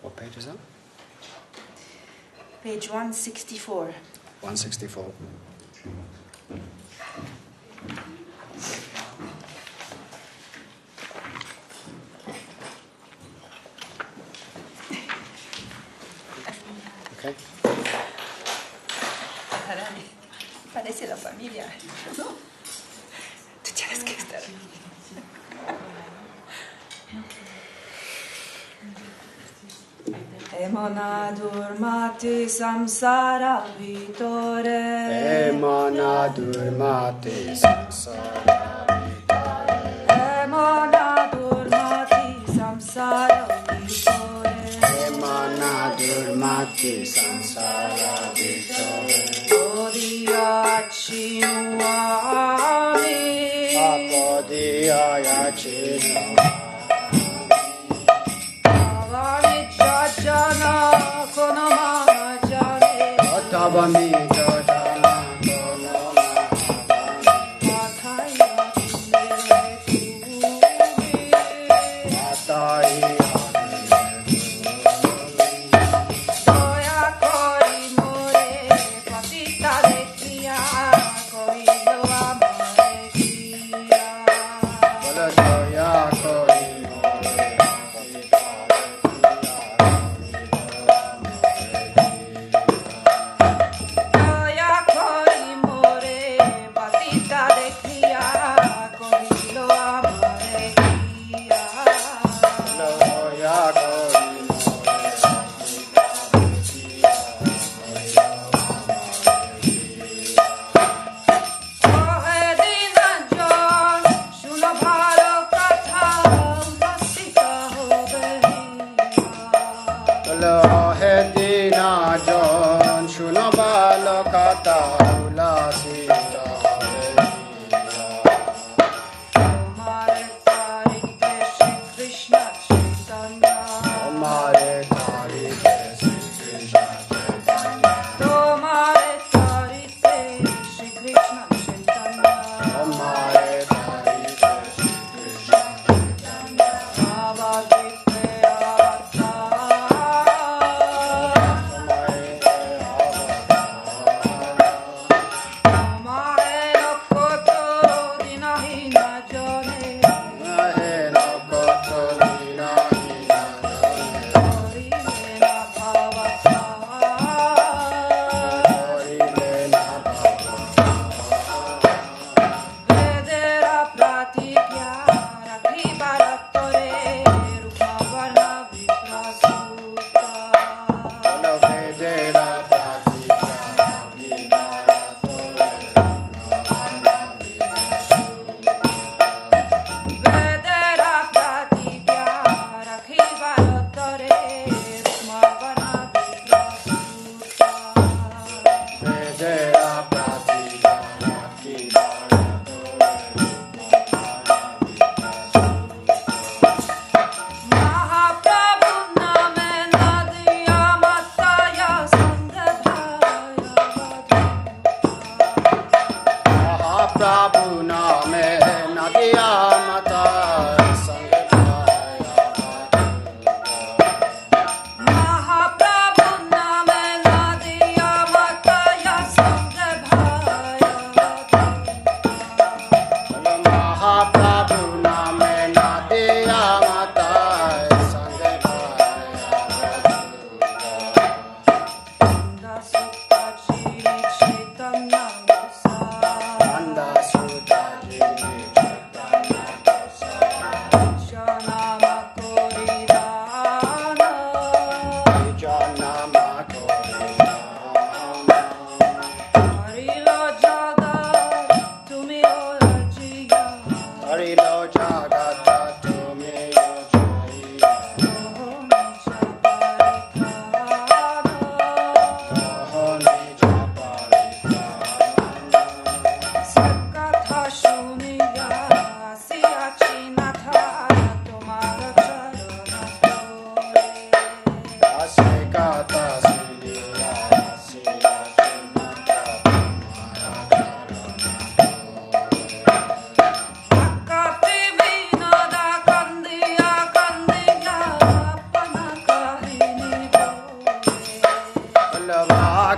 What page is that? Page 164. 164. Okay. Parece la familia, ¿no? Tú tienes que estar. Emana durmati samsara vitore. Emana durmati samsara vitore. Emana durmati samsara vitore. Emana durmati samsara vitore. Podiyachinuami. Apodiyachinuami. Jana kono mahajane Otavami jajana kono Mathaya tume Matai Soya kori more patita dekhiya koi lo amare kiya Bola soya koi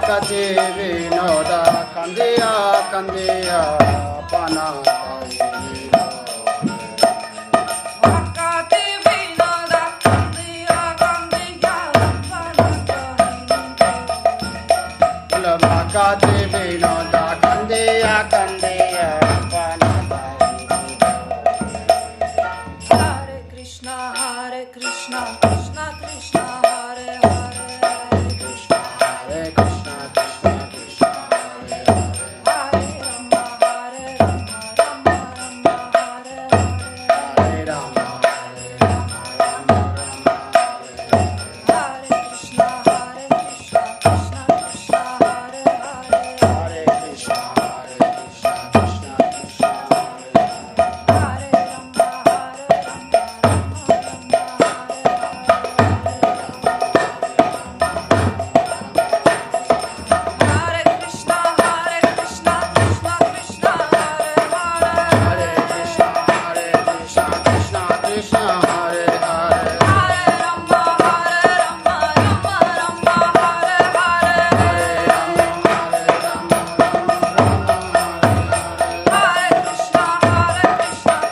Bhakti Vinoda Kandiya Kandiya Panatayi Bhakti Vinoda Kandiya Kandiya Panatayi Bhakti Vinoda Kandiya Kandiya Panatayi Hare Krishna Krishna Krishna Hare Hare Krishna Hare Krishna Krishna Krishna Hare Hare Hare Rama Rama Rama Hare Hare Hare Rama Hare Rama Rama Rama Hare Hare Krishna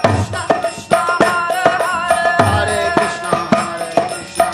Krishna Krishna Hare Hare Hare Krishna Hare Krishna Krishna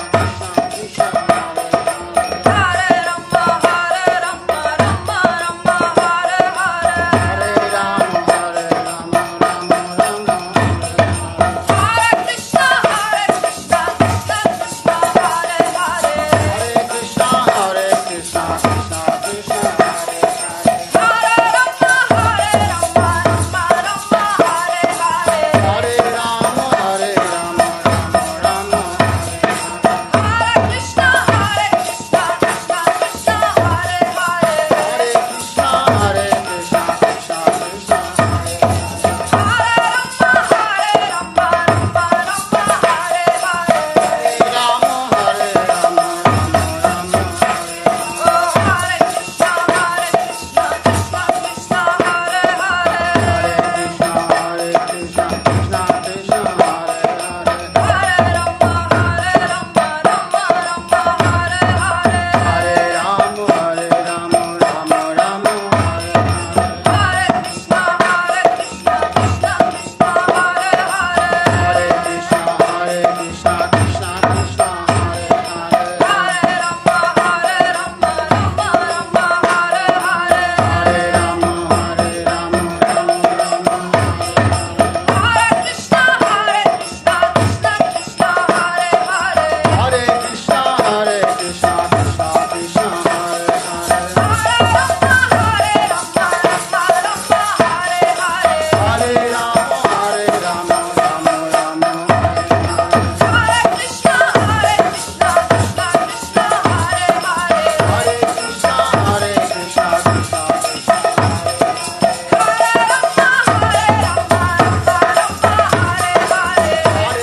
Krishna Hare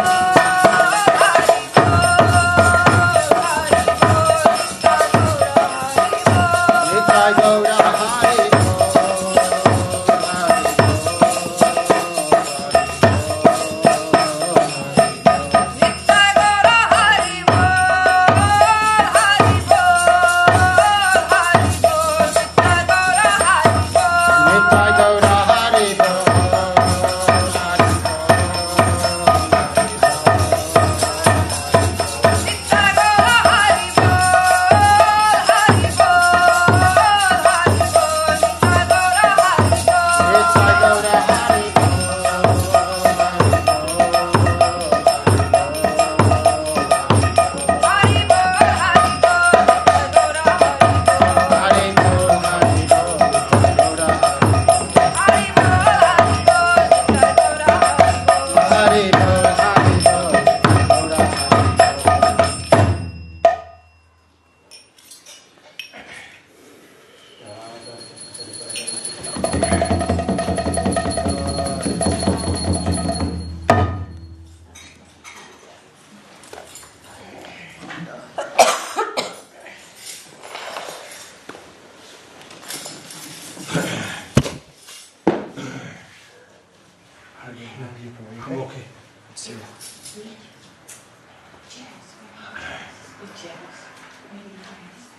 Hare Hare Rama I'm okay. Cheers. The chairs. Maybe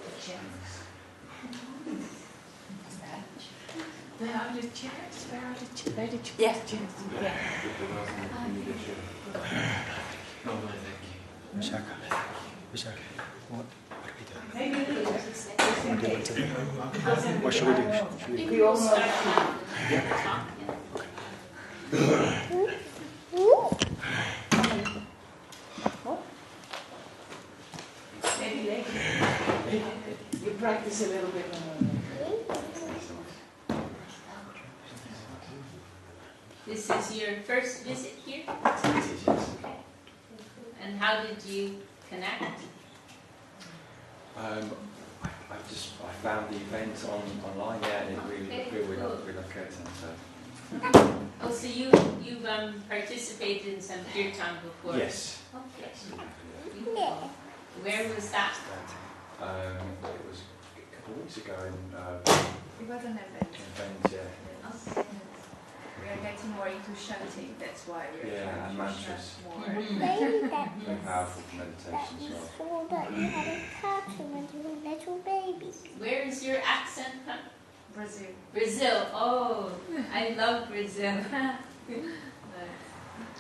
the chairs. What's that? Where are the chairs? Where are the chairs? Where are the chairs? Yeah. Vishakha. What are we doing? Maybe What should we do? we all start to maybe later. You practice a little bit more. This is your first visit here? And how did you connect? I found the event online, yeah, and it really looked good. So. Oh, so you've participated in some kirtan before? Yes. Okay. Where was that? It was a couple of weeks ago in It was an event. yeah. Okay. We are getting more into chanting, that's why we are Yeah, and trying to mantras. chant more. Very powerful meditation as well. That you had a cartoon when you were a little baby. Where is your accent from? Brazil. Brazil. Oh, I love Brazil.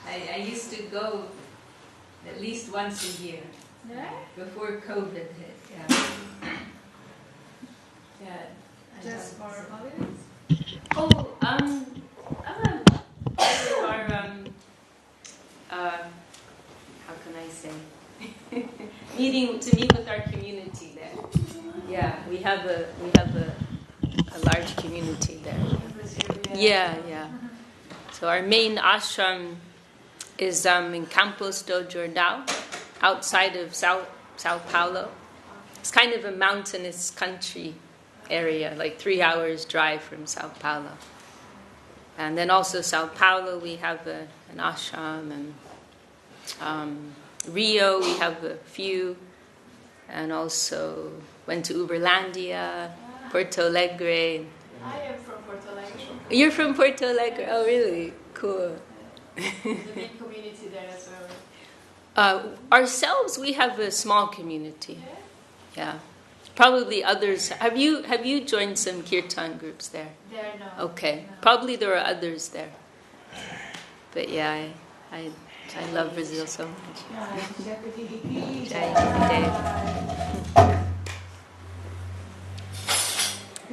I used to go at least once a year Yeah? before COVID hit. Yeah. Yeah. I Just love for Brazil. holidays? Oh, how can I say? To meet with our community there. Yeah, we have a large community there. In Brazil, Yeah. So our main ashram is in Campos do Jordão, outside of Sao Paulo. It's kind of a mountainous country area, like 3 hours drive from Sao Paulo. And then also Sao Paulo, we have an ashram, and Rio, we have a few, and also went to Uberlandia, Porto Alegre. I am from Porto Alegre. You're from Porto Alegre? Oh, really? Cool. There's a big community there as well. Ourselves, we have a small community. Yeah. Probably others. Have you joined some kirtan groups there? There, no. Okay. No. Probably there are others there. But yeah, I love Brazil so much. Jai.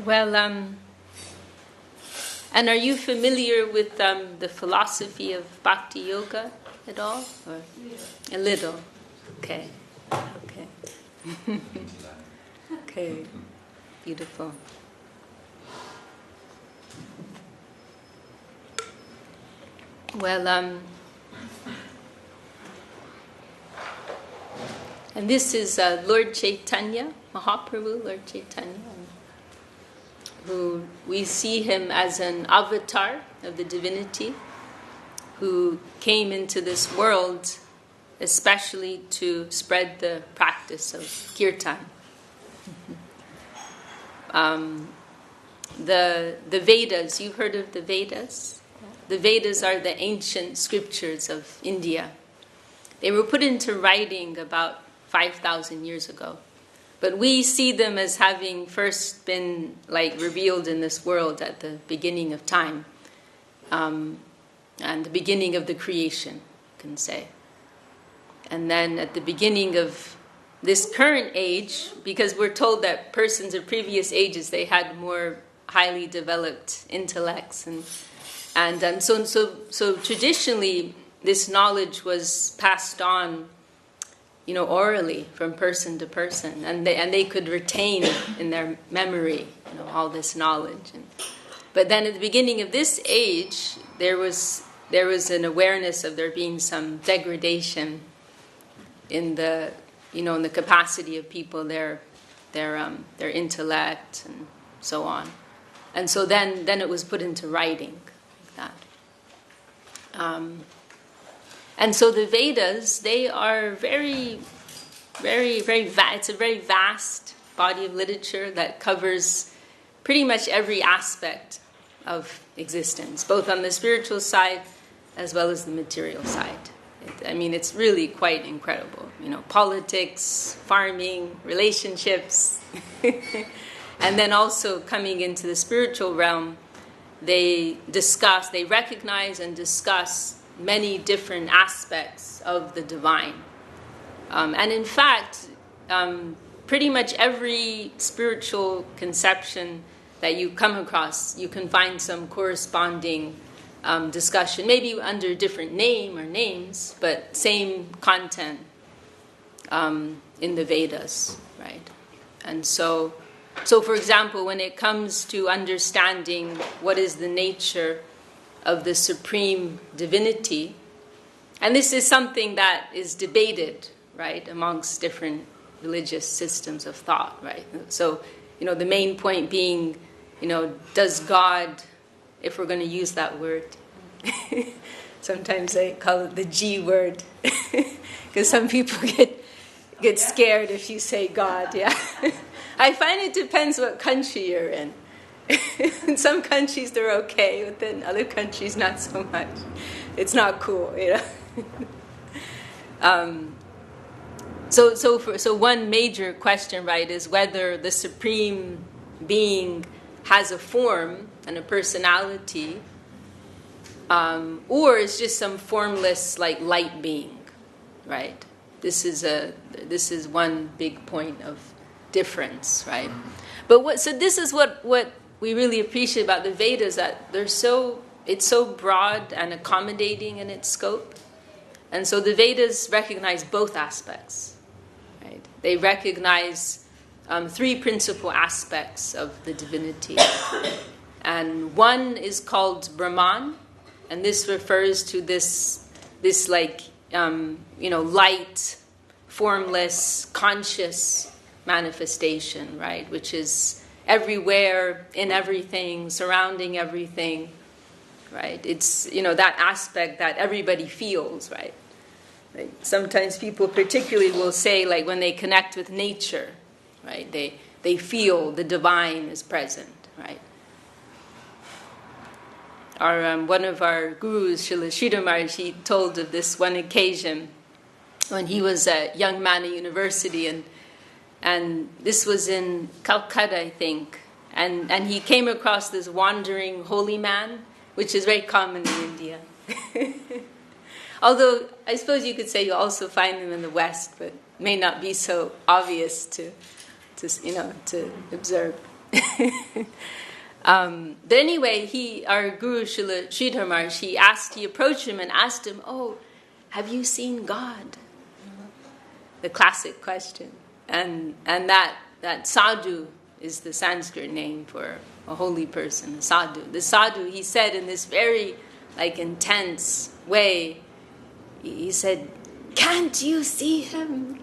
Well, and are you familiar with the philosophy of Bhakti Yoga at all? Or? A little. Okay. Okay. Beautiful. Well, and this is Lord Chaitanya, Mahaprabhu, Lord Chaitanya, who we see him as an avatar of the divinity, who came into this world especially to spread the practice of kirtan. The Vedas, you've heard of the Vedas? The Vedas are the ancient scriptures of India. They were put into writing about 5,000 years ago. But we see them as having first been revealed in this world at the beginning of time. And the beginning of the creation, you can say. And then at the beginning of this current age, because we're told that persons of previous ages, they had more highly developed intellects, and so traditionally this knowledge was passed on, orally from person to person, and they could retain in their memory, all this knowledge. But then at the beginning of this age, there was an awareness of there being some degradation in the in the capacity of people, their intellect and so on. And so then it was put into writing like that. And so the Vedas, they are very, very, very it's a very vast body of literature that covers pretty much every aspect of existence, both on the spiritual side as well as the material side. It's really quite incredible. Politics, farming, relationships. And then also coming into the spiritual realm, they recognize and discuss many different aspects of the divine. And in fact, pretty much every spiritual conception that you come across, you can find some corresponding discussion, maybe under different name or names, but same content in the Vedas, right? And so for example, when it comes to understanding what is the nature of the supreme divinity, and this is something that is debated, right, amongst different religious systems of thought, right? So, the main point being, does God, if we're going to use that word, sometimes I call it the G word, because some people get scared if you say God, yeah. I find it depends what country you're in. In some countries they're okay, but then other countries not so much. It's not cool, So one major question, right, is whether the supreme being has a form and a personality, or is just some formless, like, light being, right? This is one big point of difference, right? But this is what we really appreciate about the Vedas, that it's so broad and accommodating in its scope, and so the Vedas recognize both aspects, right? They recognize three principal aspects of the divinity, and one is called Brahman, and this refers to this like light, formless, conscious manifestation, right? Which is everywhere, in everything, surrounding everything, right? It's, that aspect that everybody feels, right? Like sometimes people particularly will say, like, when they connect with nature, right? They feel the divine is present, right? One of our gurus, Srila Śrīyukta Maharaj, he told of this one occasion when he was a young man at university, and this was in Calcutta, I think, and he came across this wandering holy man, which is very common in India. Although I suppose you could say you also find them in the West, but may not be so obvious to observe. But anyway, our guru Srila Śrīyukta Maharaj, he approached him and asked him, "Oh, have you seen God?" The classic question. And that sadhu is the Sanskrit name for a holy person, a sadhu. The sadhu, he said in this very, like, intense way, he said, "Can't you see him?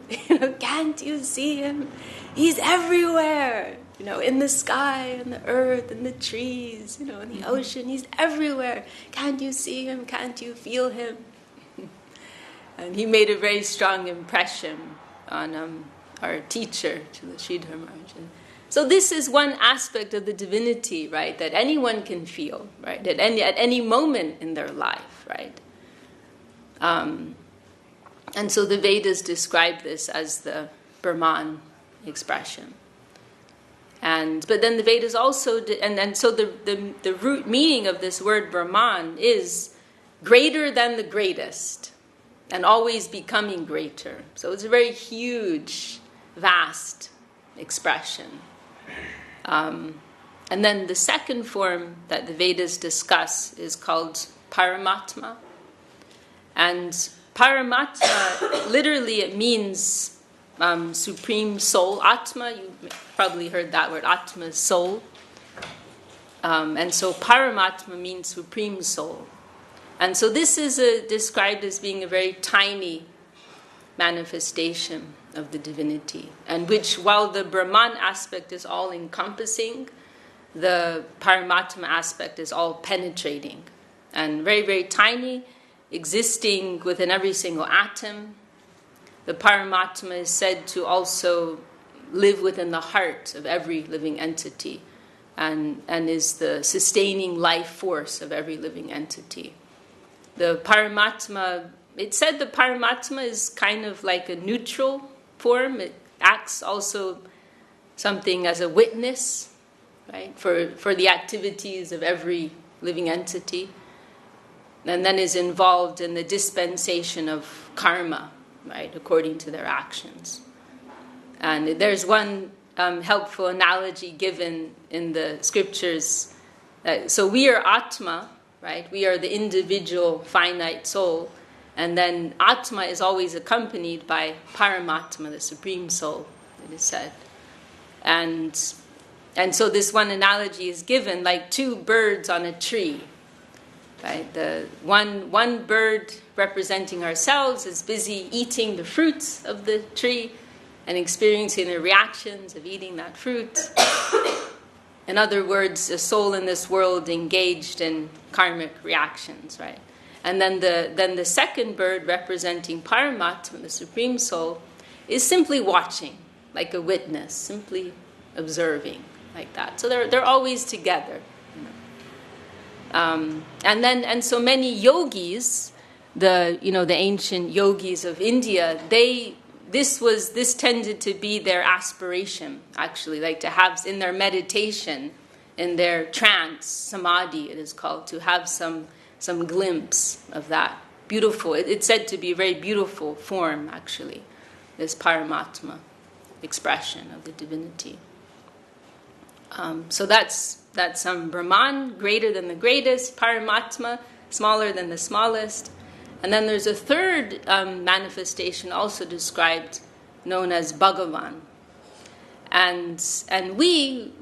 Can't you see him? He's everywhere. In the sky, in the earth, in the trees, in the ocean. He's everywhere. Can't you see him? Can't you feel him?" And he made a very strong impression on our teacher, Śrīyukta Maharaj. So this is one aspect of the divinity, right, that anyone can feel, right, at any moment in their life, right? And so the Vedas describe this as the Brahman expression. But then the Vedas also, so the root meaning of this word Brahman is greater than the greatest, and always becoming greater. So it's a very huge, vast expression. And then the second form that the Vedas discuss is called Paramatma. And Paramatma, literally it means supreme soul. Atma, you probably heard that word. Atma is soul. And so Paramatma means supreme soul. And so this is described as being a very tiny manifestation of the divinity, and which, while the Brahman aspect is all-encompassing, the Paramatma aspect is all-penetrating and very, very tiny, existing within every single atom. The Paramatma is said to also live within the heart of every living entity, and is the sustaining life force of every living entity. The Paramatma it's said the Paramatma is kind of like a neutral form. It acts also something as a witness, right, for the activities of every living entity, and then is involved in the dispensation of karma, right, according to their actions. And there's one helpful analogy given in the scriptures. So we are Atma, right? We are the individual finite soul. And then Atma is always accompanied by Paramatma, the Supreme Soul, it is said. And so this one analogy is given like two birds on a tree. Right? The one bird representing ourselves is busy eating the fruits of the tree and experiencing the reactions of eating that fruit. In other words, a soul in this world engaged in karmic reactions, right? And then the second bird representing Paramatma, the Supreme Soul, is simply watching, like a witness, simply observing, like that. So they're always together. And so many yogis, the ancient yogis of India, this tended to be their aspiration, actually, like to have in their meditation, in their trance, samadhi it is called, to have some glimpse of that beautiful. It's said to be a very beautiful form, actually, this Paramatma expression of the divinity. So that's Brahman, greater than the greatest, Paramatma, smaller than the smallest. And then there's a third manifestation also described, known as Bhagavan. And we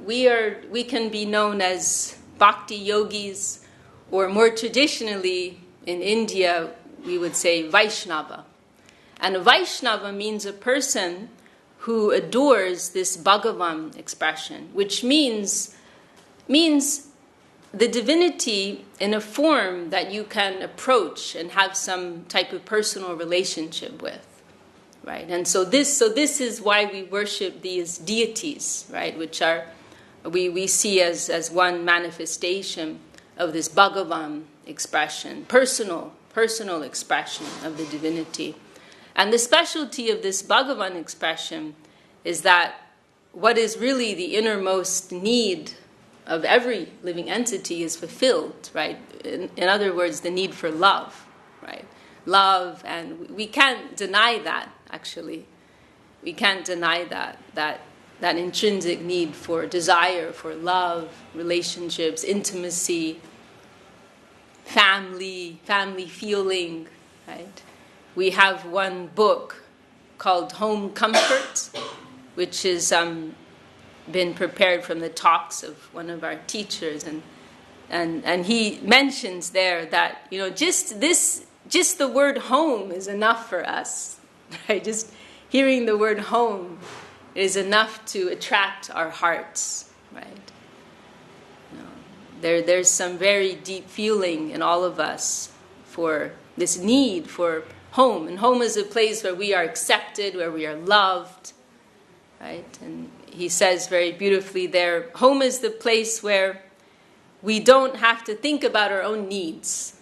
can be known as Bhakti yogis, or more traditionally in India, we would say Vaishnava. And a Vaishnava means a person who adores this Bhagavan expression, which means the divinity in a form that you can approach and have some type of personal relationship with, right? And so this is why we worship these deities, right? Which are we see as one manifestation of this Bhagavan expression, personal expression of the divinity. And the specialty of this Bhagavan expression is that what is really the innermost need of every living entity is fulfilled, right? In other words, the need for love, right? Love, and we can't deny that, actually. We can't deny that intrinsic need for desire, for love, relationships, intimacy, family feeling, right? We have one book called Home Comfort, which has been prepared from the talks of one of our teachers, and he mentions there that just the word home is enough for us, right? Just hearing the word home is enough to attract our hearts, right? There's some very deep feeling in all of us for this need for home, and home is a place where we are accepted, where we are loved, right? And he says very beautifully there, home is the place where we don't have to think about our own needs,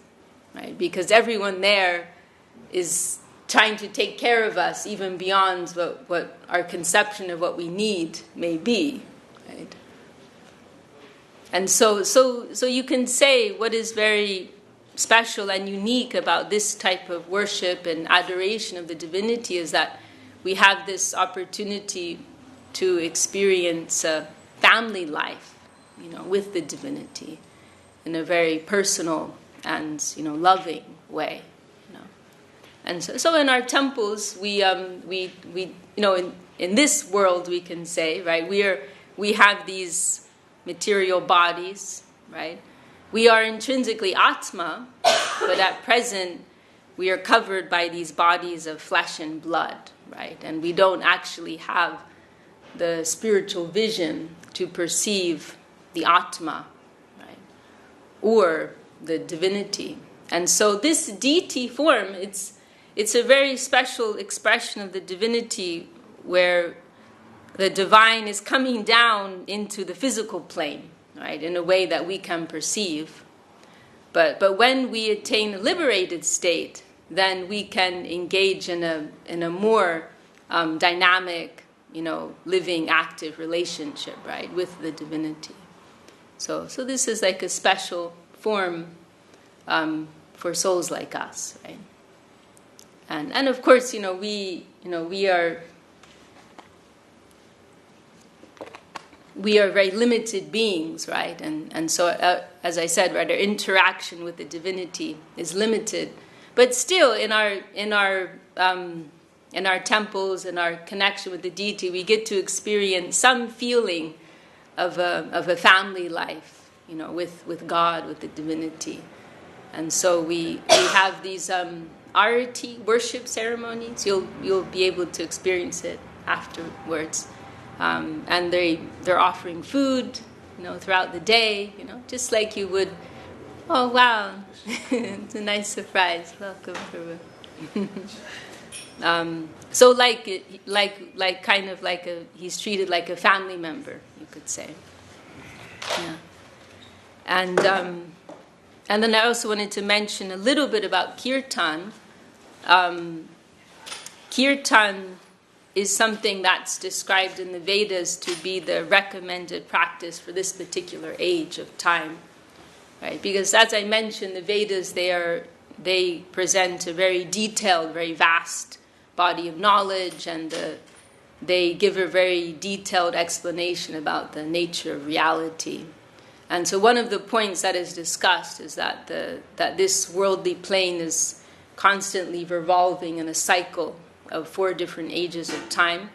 right? Because everyone there is trying to take care of us even beyond what our conception of what we need may be, right? And so you can say what is very special and unique about this type of worship and adoration of the divinity is that we have this opportunity to experience a family life, with the divinity in a very personal and, loving way. And so in our temples, we in this world, we can say, right, we have these material bodies, right? We are intrinsically Atma, but at present we are covered by these bodies of flesh and blood, right? And we don't actually have the spiritual vision to perceive the Atma, right? Or the divinity. And so this deity form, it's a very special expression of the divinity where the divine is coming down into the physical plane, right, in a way that we can perceive. But when we attain a liberated state, then we can engage in a more dynamic, living, active relationship, right, with the divinity. So this is like a special form for souls like us, right? And of course, we are very limited beings, right? And so, as I said, right, our interaction with the divinity is limited. But still, in our temples, in our connection with the deity, we get to experience some feeling of a family life, with God, with the divinity. And so we have these arati worship ceremonies. You'll be able to experience it afterwards. And they're offering food, throughout the day, just like you would. Oh wow, it's a nice surprise. Welcome, Prabhu. So he's treated like a family member, you could say. Yeah. And then I also wanted to mention a little bit about kirtan. Kirtan is something that's described in the Vedas to be the recommended practice for this particular age of time, right? Because as I mentioned, the Vedas, they present a very detailed, very vast body of knowledge, and they give a very detailed explanation about the nature of reality. And so one of the points that is discussed is that this worldly plane is constantly revolving in a cycle of 4 different ages of time.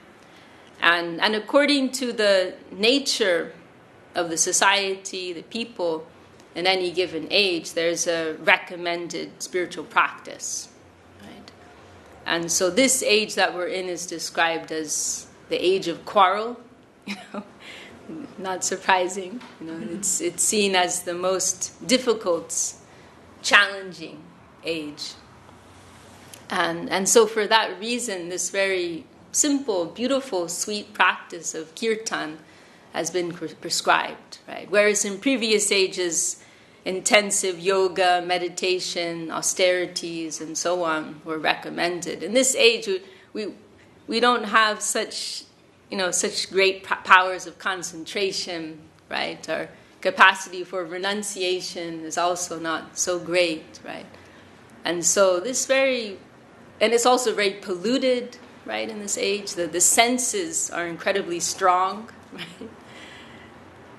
And according to the nature of the society, the people, in any given age, there's a recommended spiritual practice, right? And so this age that we're in is described as the age of quarrel, not surprising. It's seen as the most difficult, challenging age. And so for that reason, this very simple, beautiful, sweet practice of kirtan has been prescribed, right? Whereas in previous ages, intensive yoga, meditation, austerities, and so on were recommended. In this age, we don't have such great powers of concentration, right? Our capacity for renunciation is also not so great, right? And so and it's also very polluted, right, in this age. The senses are incredibly strong, right?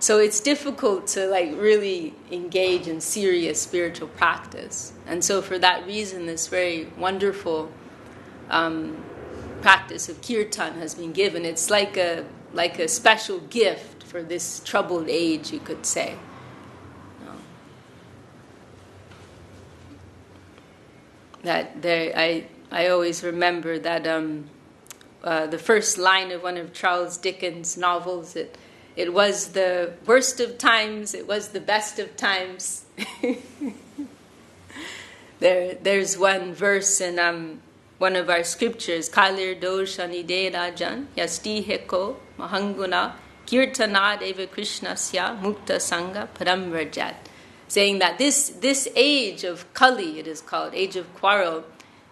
So it's difficult to really engage in serious spiritual practice. And so for that reason, this very wonderful practice of kirtan has been given. It's like a special gift for this troubled age, you could say. I always remember that the first line of one of Charles Dickens' novels, it was the worst of times, it was the best of times. There's one verse in one of our scriptures, Kalir dosha nide rajan yasti heko mahanguna kirtanad eva krishnasya mukta sangha paramvrajat, saying that this age of Kali, it is called, age of quarrel,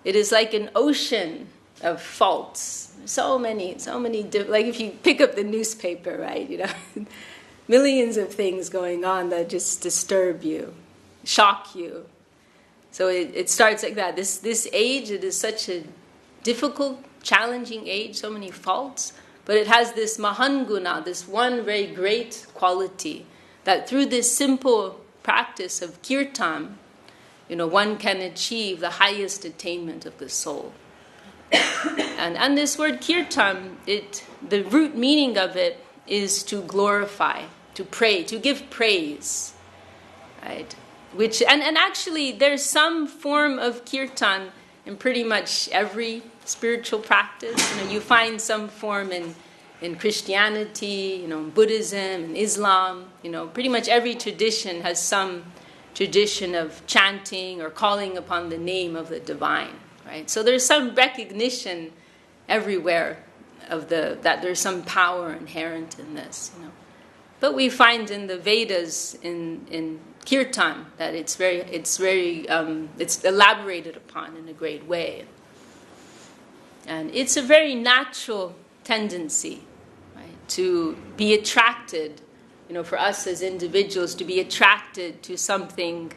it is like an ocean of faults. So many, like if you pick up the newspaper, right, millions of things going on that just disturb you, shock you. So it starts like that. This age, it is such a difficult, challenging age, so many faults, but it has this mahanguna, this one very great quality, that through this simple practice of kirtan, one can achieve the highest attainment of the soul. And this word kirtan, the root meaning of it is to glorify, to pray, to give praise, right? And actually, there's some form of kirtan in pretty much every spiritual practice. You find some form in Christianity, in Buddhism, in Islam. Pretty much every tradition has some tradition of chanting or calling upon the name of the divine, right? So there's some recognition everywhere that there's some power inherent in this. But we find in the Vedas, in kirtan, that it's elaborated upon in a great way. And it's a very natural tendency, right, to be attracted, for us as individuals, to be attracted to something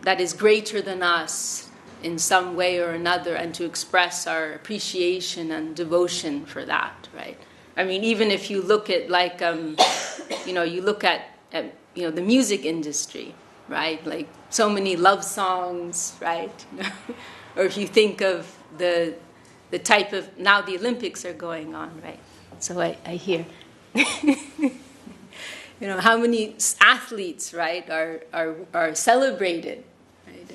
that is greater than us in some way or another, and to express our appreciation and devotion for that, right? I mean, even if you look at, like, you look at the music industry, right? Like, so many love songs, right? Or if you think of the type of, now the Olympics are going on, right? So I hear, how many athletes, right, are celebrated, right?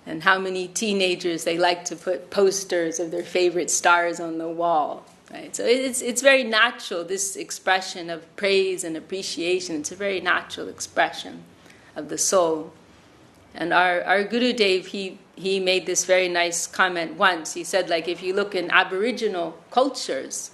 And how many teenagers, they like to put posters of their favorite stars on the wall, right? So it's very natural, this expression of praise and appreciation. It's a very natural expression of the soul. And our Gurudev, he made this very nice comment once. He said, like, if you look in Aboriginal cultures,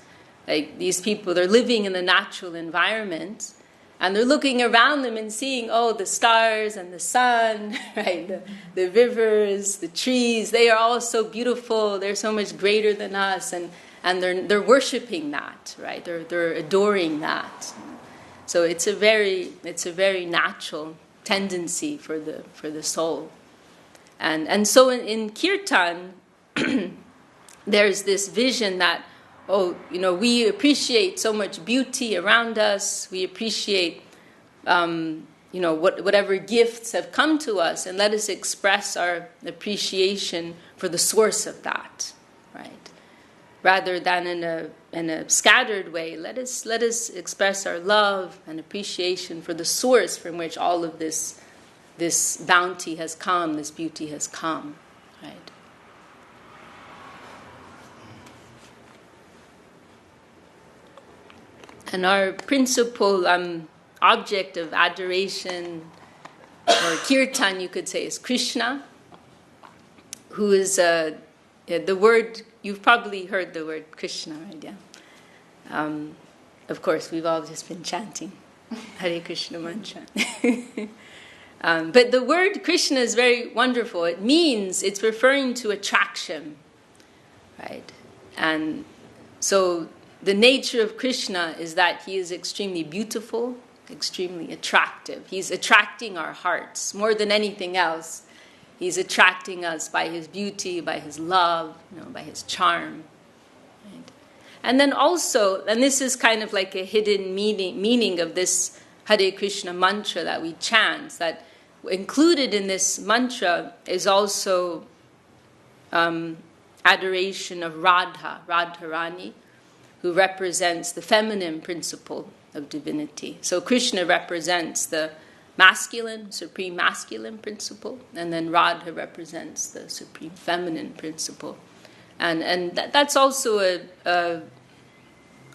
like, these people, they're living in the natural environment, and they're looking around them and seeing, the stars and the sun, right? The rivers, the trees, they are all so beautiful. They're so much greater than us, and they're worshiping that, right? They're adoring that. So it's a very natural tendency for the soul. And so in kirtan, there's this vision that, we appreciate so much beauty around us. We appreciate, whatever gifts have come to us, and let us express our appreciation for the source of that, right? Rather than in a scattered way, let us express our love and appreciation for the source from which all of this bounty has come, this beauty has come, right? And our principal object of adoration, or kirtan, you could say, is Krishna, who is the word, you've probably heard the word Krishna, right? Yeah. Of course, we've all just been chanting Hare Krishna mantra. But the word Krishna is very wonderful. It's referring to attraction, right? And so the nature of Krishna is that he is extremely beautiful, extremely attractive. He's attracting our hearts more than anything else. He's attracting us by his beauty, by his love, by his charm. Right? And then also, and this is kind of like a hidden meaning of this Hare Krishna mantra that we chant, that included in this mantra is also adoration of Radharani, who represents the feminine principle of divinity. So Krishna represents the masculine, supreme masculine principle, and then Radha represents the supreme feminine principle. And that's also a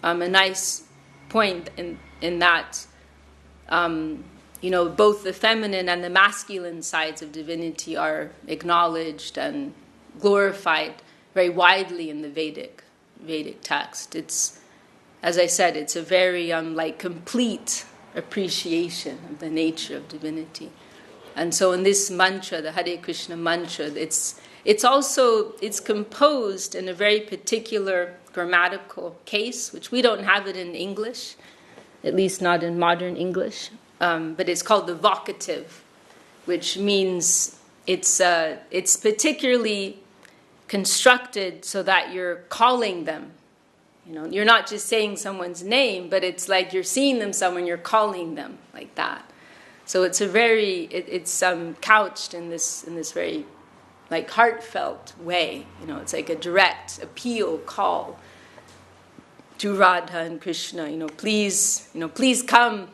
nice point in that, both the feminine and the masculine sides of divinity are acknowledged and glorified very widely in the Vedic text. It's, as I said, it's a very complete appreciation of the nature of divinity. And so in this mantra, the Hare Krishna mantra, it's composed in a very particular grammatical case, which we don't have it in English, at least not in modern English, but it's called the vocative, which means it's particularly constructed so that you're calling them. You're not just saying someone's name, but it's like you're seeing them somewhere and you're calling them like that. So it's it's couched in this very heartfelt way. It's like a direct appeal call to Radha and Krishna. Please come.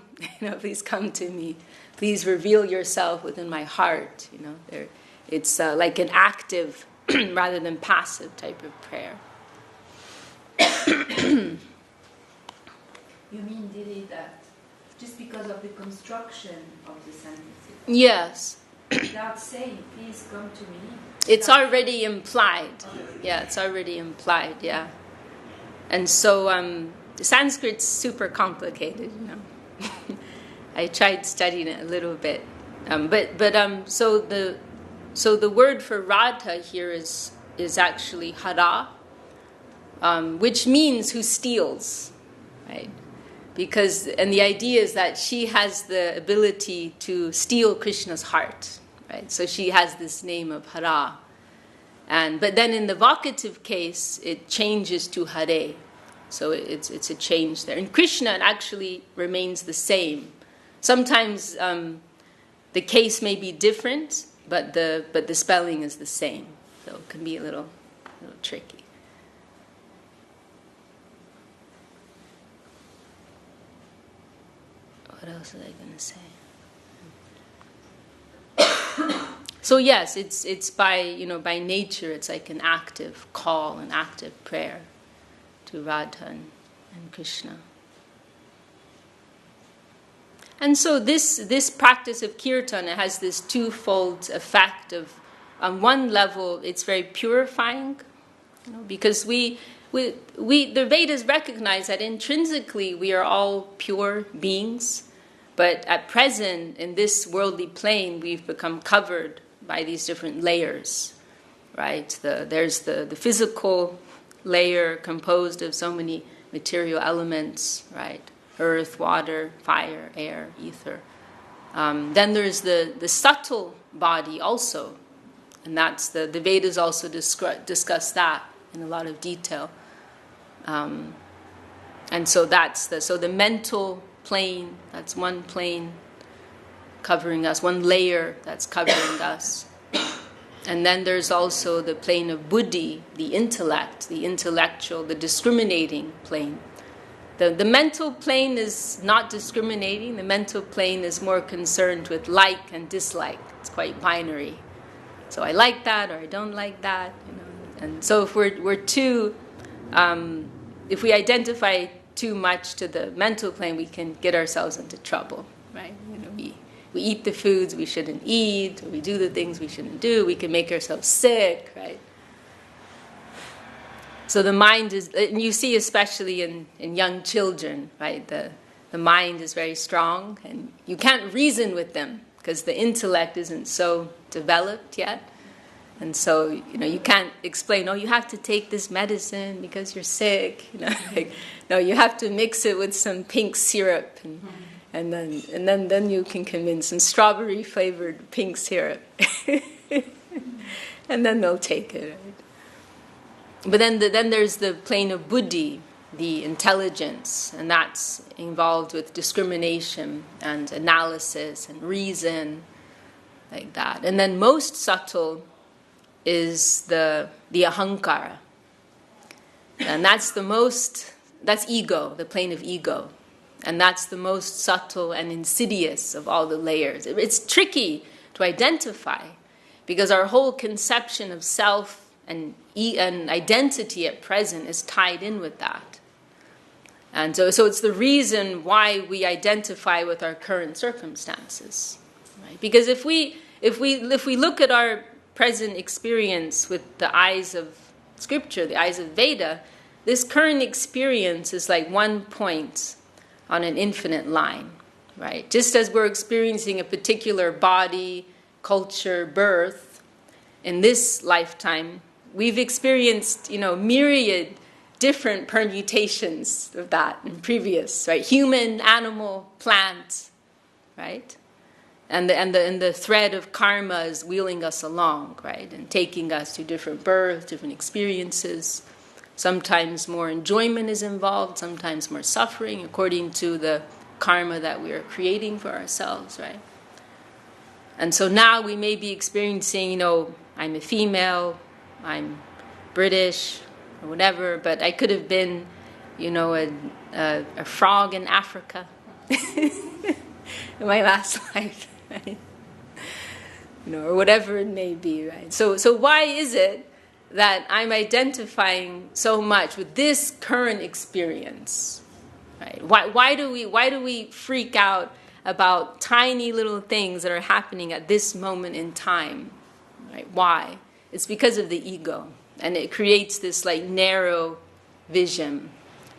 Please come to me. Please reveal yourself within my heart. It's like an active rather than passive type of prayer. You mean, Didi, that just because of the construction of the sentences, yes, without saying, please come to me, it's already implied. Yeah, it's already implied, yeah. And so Sanskrit's super complicated, I tried studying it a little bit, So the word for Radha here is actually Hara, which means who steals, right? And the idea is that she has the ability to steal Krishna's heart, right? So she has this name of Hara. But then in the vocative case, it changes to Hare. So it's a change there. And Krishna actually remains the same. Sometimes the case may be different, but the spelling is the same. So it can be a little tricky. What else was I going to say? So yes, it's by nature, it's like an active call, an active prayer to Radha and Krishna. And so this practice of kirtan has this twofold effect of, on one level, it's very purifying, because the Vedas recognize that intrinsically we are all pure beings, but at present in this worldly plane we've become covered by these different layers, right? There's the physical layer composed of so many material elements, right? Earth, water, fire, air, ether. Then there's the subtle body also, and that's the Vedas also discuss that in a lot of detail. And so so the mental plane, that's one plane covering us, one layer that's covering us. And then there's also the plane of buddhi, the intellect, the intellectual, the discriminating plane. The mental plane is not discriminating. The mental plane is more concerned with like and dislike. It's quite binary. So I like that or I don't like that. And so if if we identify too much to the mental plane, we can get ourselves into trouble, right? We eat the foods we shouldn't eat, or we do the things we shouldn't do. We can make ourselves sick, right? So the mind is, and you see especially in young children, right? The mind is very strong, and you can't reason with them because the intellect isn't so developed yet. And so, you can't explain, you have to take this medicine because you're sick. No, you have to mix it with some pink syrup, and then you can convince some strawberry flavored pink syrup, and then they'll take it. Right? But then there's the plane of buddhi, the intelligence, and that's involved with discrimination and analysis and reason, like that. And then most subtle is the ahankara. And that's ego, the plane of ego. And that's the most subtle and insidious of all the layers. It's tricky to identify because our whole conception of self and identity at present is tied in with that. And so it's the reason why we identify with our current circumstances. Right? Because if we look at our present experience with the eyes of Scripture, the eyes of Veda, this current experience is like one point on an infinite line, right? Just as we're experiencing a particular body, culture, birth, in this lifetime, we've experienced, myriad different permutations of that in previous, right? Human, animal, plant, right? And the thread of karma is wheeling us along, right? And taking us to different births, different experiences. Sometimes more enjoyment is involved, sometimes more suffering, according to the karma that we are creating for ourselves, right? And so now we may be experiencing, I'm a female, I'm British, or whatever, but I could have been, a frog in Africa in my last life, right? Or whatever it may be, right? So why is it that I'm identifying so much with this current experience, right? Why do we freak out about tiny little things that are happening at this moment in time, right? Why? It's because of the ego, and it creates this narrow vision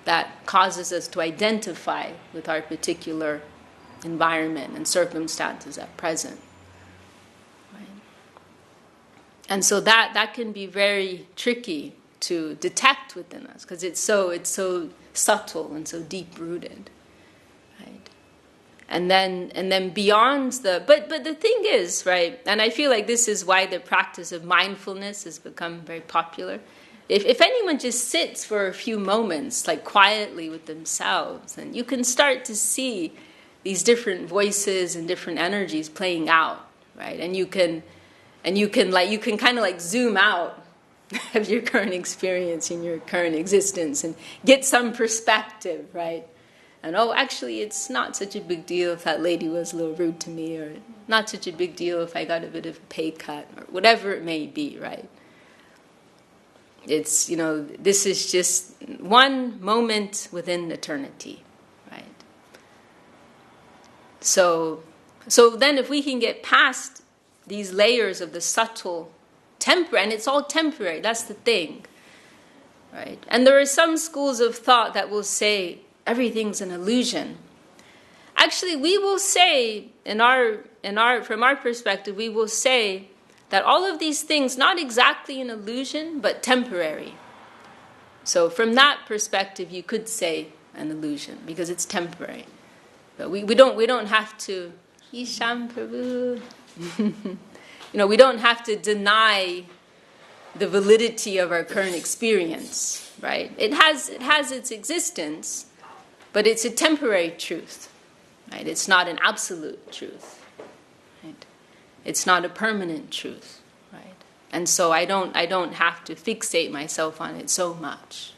that causes us to identify with our particular environment and circumstances at present. And so that can be very tricky to detect within us because it's so subtle and so deep rooted, right? And then beyond but the thing is, right? And I feel like this is why the practice of mindfulness has become very popular. If anyone just sits for a few moments, like quietly with themselves, then you can start to see these different voices and different energies playing out, right? And you can kind of like zoom out of your current experience and your current existence and get some perspective, right? And actually it's not such a big deal if that lady was a little rude to me, or not such a big deal if I got a bit of a pay cut, or whatever it may be, right? It's, this is just one moment within eternity, right? So then if we can get past these layers of the subtle temporary, and it's all temporary, that's the thing, right? And there are some schools of thought that will say everything's an illusion. Actually, we will say, from our perspective, we will say that all of these things, not exactly an illusion, but temporary. So from that perspective, you could say an illusion, because it's temporary. But we don't have to, Isham Prabhu, we don't have to deny the validity of our current experience, right? It has its existence, but it's a temporary truth, right? It's not an absolute truth, right? It's not a permanent truth, right? And so I don't have to fixate myself on it so much.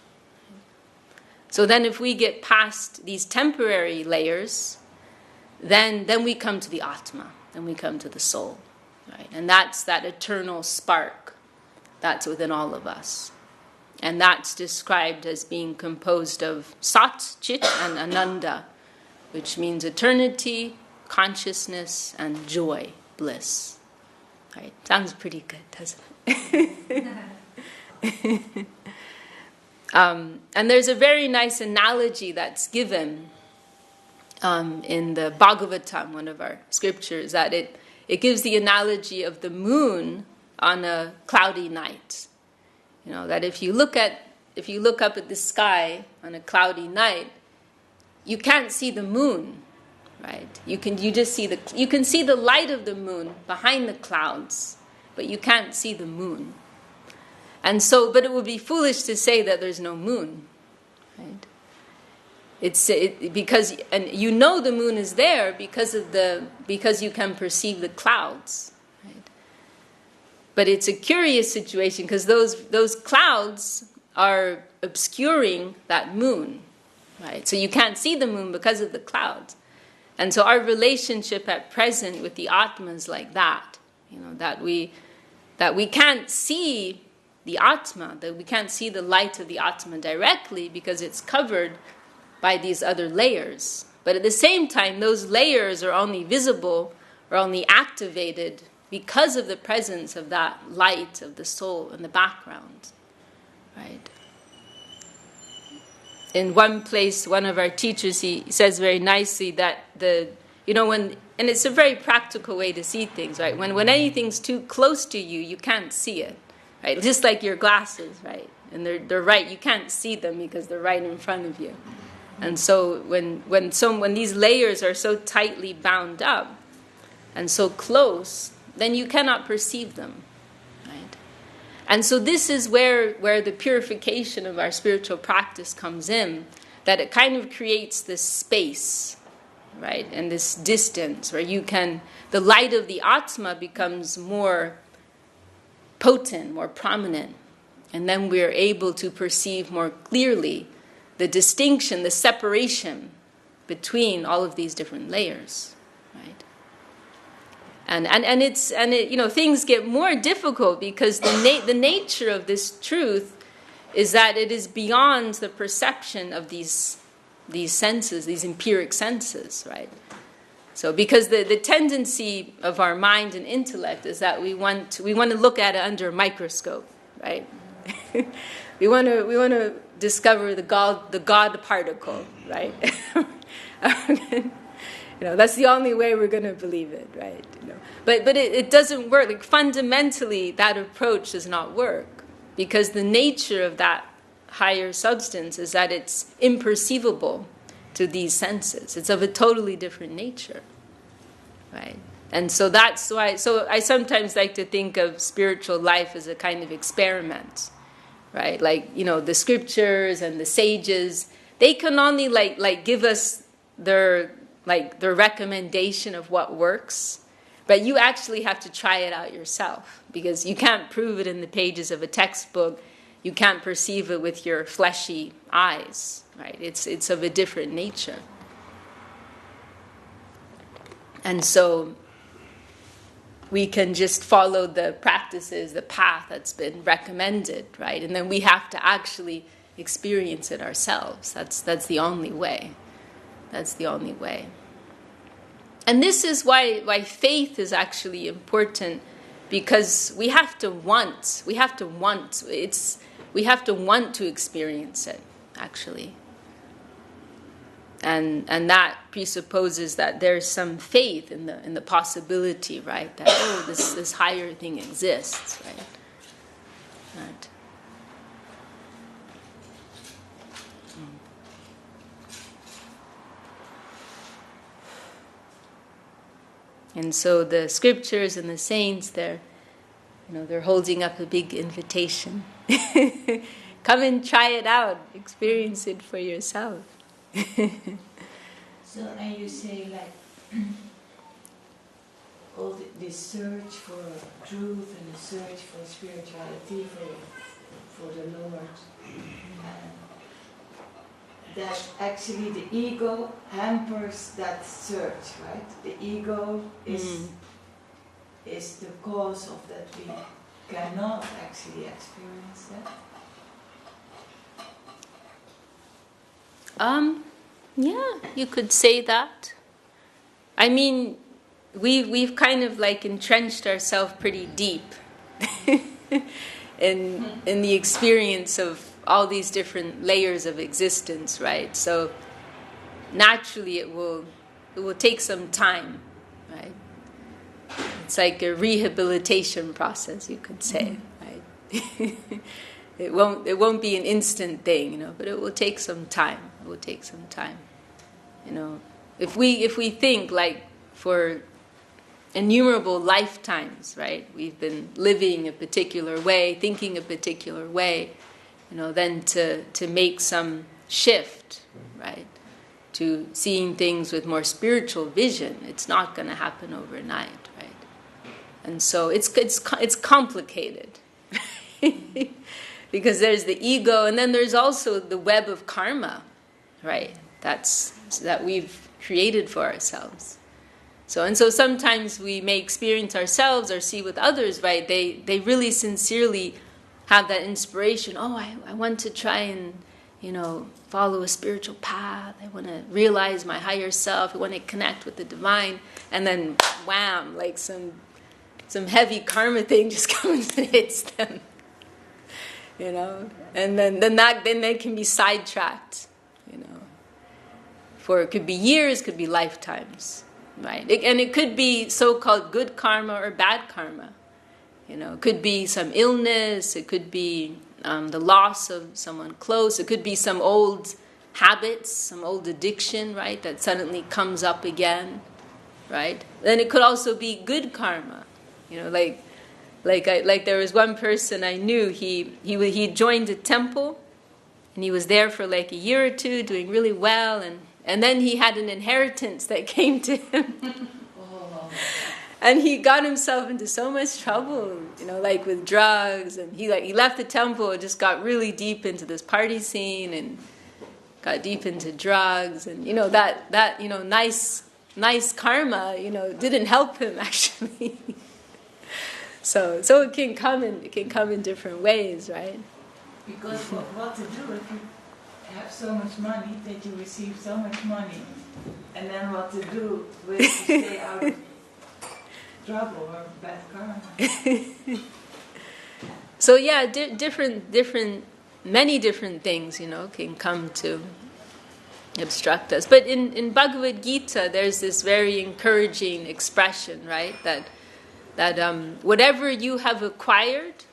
So then if we get past these temporary layers, then we come to the Atma, then we come to the soul, right? And that's that eternal spark that's within all of us. And that's described as being composed of Sat, Chit, and Ananda, which means eternity, consciousness, and joy, bliss. Right? Sounds pretty good, doesn't it? And there's a very nice analogy that's given in the Bhagavatam, one of our scriptures, that it gives the analogy of the moon on a cloudy night. That if you look up at the sky on a cloudy night, you can't see the moon, right? You can see the light of the moon behind the clouds, but you can't see the moon. And so, but it would be foolish to say that there's no moon, right? Because the moon is there because you can perceive the clouds, right? But it's a curious situation because those clouds are obscuring that moon, right? So you can't see the moon because of the clouds. And so our relationship at present with the Atma is like that, that we can't see the Atma, that we can't see the light of the Atma directly because it's covered by these other layers. But at the same time, those layers are only visible or only activated because of the presence of that light of the soul in the background, right? In one place, one of our teachers, he says very nicely that and it's a very practical way to see things, right? When anything's too close to you, you can't see it, right? Just like your glasses, right? And they're right, you can't see them because they're right in front of you. And so when these layers are so tightly bound up and so close, then you cannot perceive them, right? And so this is where the purification of our spiritual practice comes in, that it kind of creates this space, right? And this distance where the light of the Atma becomes more potent, more prominent. And then we're able to perceive more clearly the distinction, the separation between all of these different layers, right? And things get more difficult because the nature of this truth is that it is beyond the perception of these senses, these empiric senses, right? So because the tendency of our mind and intellect is that we want to look at it under a microscope, right? we want to discover the God particle, right? That's the only way we're going to believe it, right? But it doesn't work. Like, fundamentally, that approach does not work, because the nature of that higher substance is that it's imperceivable to these senses. It's of a totally different nature, right? And so that's why. So I sometimes like to think of spiritual life as a kind of experiment, right? Like, the scriptures and the sages, they can only like give us their recommendation of what works, but you actually have to try it out yourself, because you can't prove it in the pages of a textbook. You can't perceive it with your fleshy eyes, right? It's of a different nature. And so we can just follow the practices, the path that's been recommended, right? And then we have to actually experience it ourselves. That's the only way. That's the only way. And this is why faith is actually important, because we have to want to experience it, actually. And that presupposes that there's some faith in the possibility, right? That this higher thing exists, right? Right. And so the scriptures and the saints, they're holding up a big invitation. Come and try it out. Experience it for yourself. So, and you say all this search for truth and the search for spirituality, for the Lord, that actually the ego hampers that search, right? The ego is the cause of that we cannot actually experience that. Yeah, you could say that. I mean, we've kind of entrenched ourselves pretty deep in the experience of all these different layers of existence, right? So naturally it will take some time, right? It's like a rehabilitation process, you could say, right? It won't be an instant thing, but it will take some time. It will take some time. If we think for innumerable lifetimes, right? We've been living a particular way, thinking a particular way, then to make some shift, right? To seeing things with more spiritual vision, it's not going to happen overnight, right? And so it's complicated. Because there's the ego, and then there's also the web of karma, right? That we've created for ourselves. So sometimes we may experience ourselves or see with others, right? They really sincerely have that inspiration. Oh, I want to try and, follow a spiritual path. I want to realize my higher self. I want to connect with the divine. And then, wham, some heavy karma thing just comes and hits them. And then they can be sidetracked, for it could be years, could be lifetimes, right? And it could be so-called good karma or bad karma. It could be some illness, it could be the loss of someone close, it could be some old habits, some old addiction, right, that suddenly comes up again, right? Then it could also be good karma, like there was one person I knew, he joined a temple, and he was there for a year or two, doing really well, and then he had an inheritance that came to him. And he got himself into so much trouble, with drugs, and he left the temple and just got really deep into this party scene and got deep into drugs, and that nice karma, didn't help him actually. So it can come in different ways, right? Because what to do if you have so much money that you receive so much money, and then what to do to stay out of trouble or bad karma? So yeah, many different things, can come to obstruct us. But in Bhagavad Gita, there's this very encouraging expression, right? That whatever you have acquired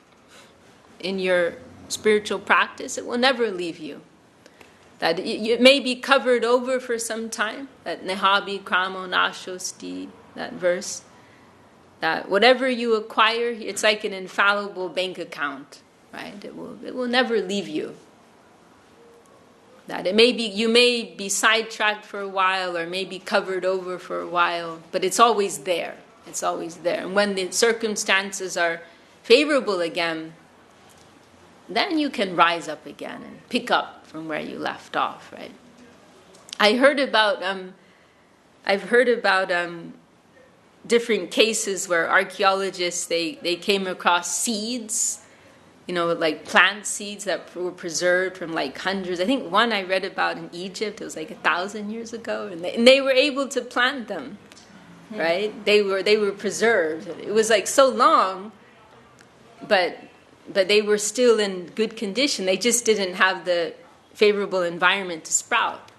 in your spiritual practice, it will never leave you. That it may be covered over for some time, that nehabi kramo nashosti, that verse, that whatever you acquire, it's like an infallible bank account, right? It will never leave you. That you may be sidetracked for a while or may be covered over for a while, but it's always there. It's always there. And when the circumstances are favorable again, then you can rise up again and pick up from where you left off, right? I've heard about different cases where archaeologists they came across seeds, like plant seeds that were preserved from like hundreds. I think one I read about in Egypt, it was like 1,000 years ago, and they were able to plant them, right? They were preserved. It was like so long, but they were still in good condition. They just didn't have the favorable environment to sprout.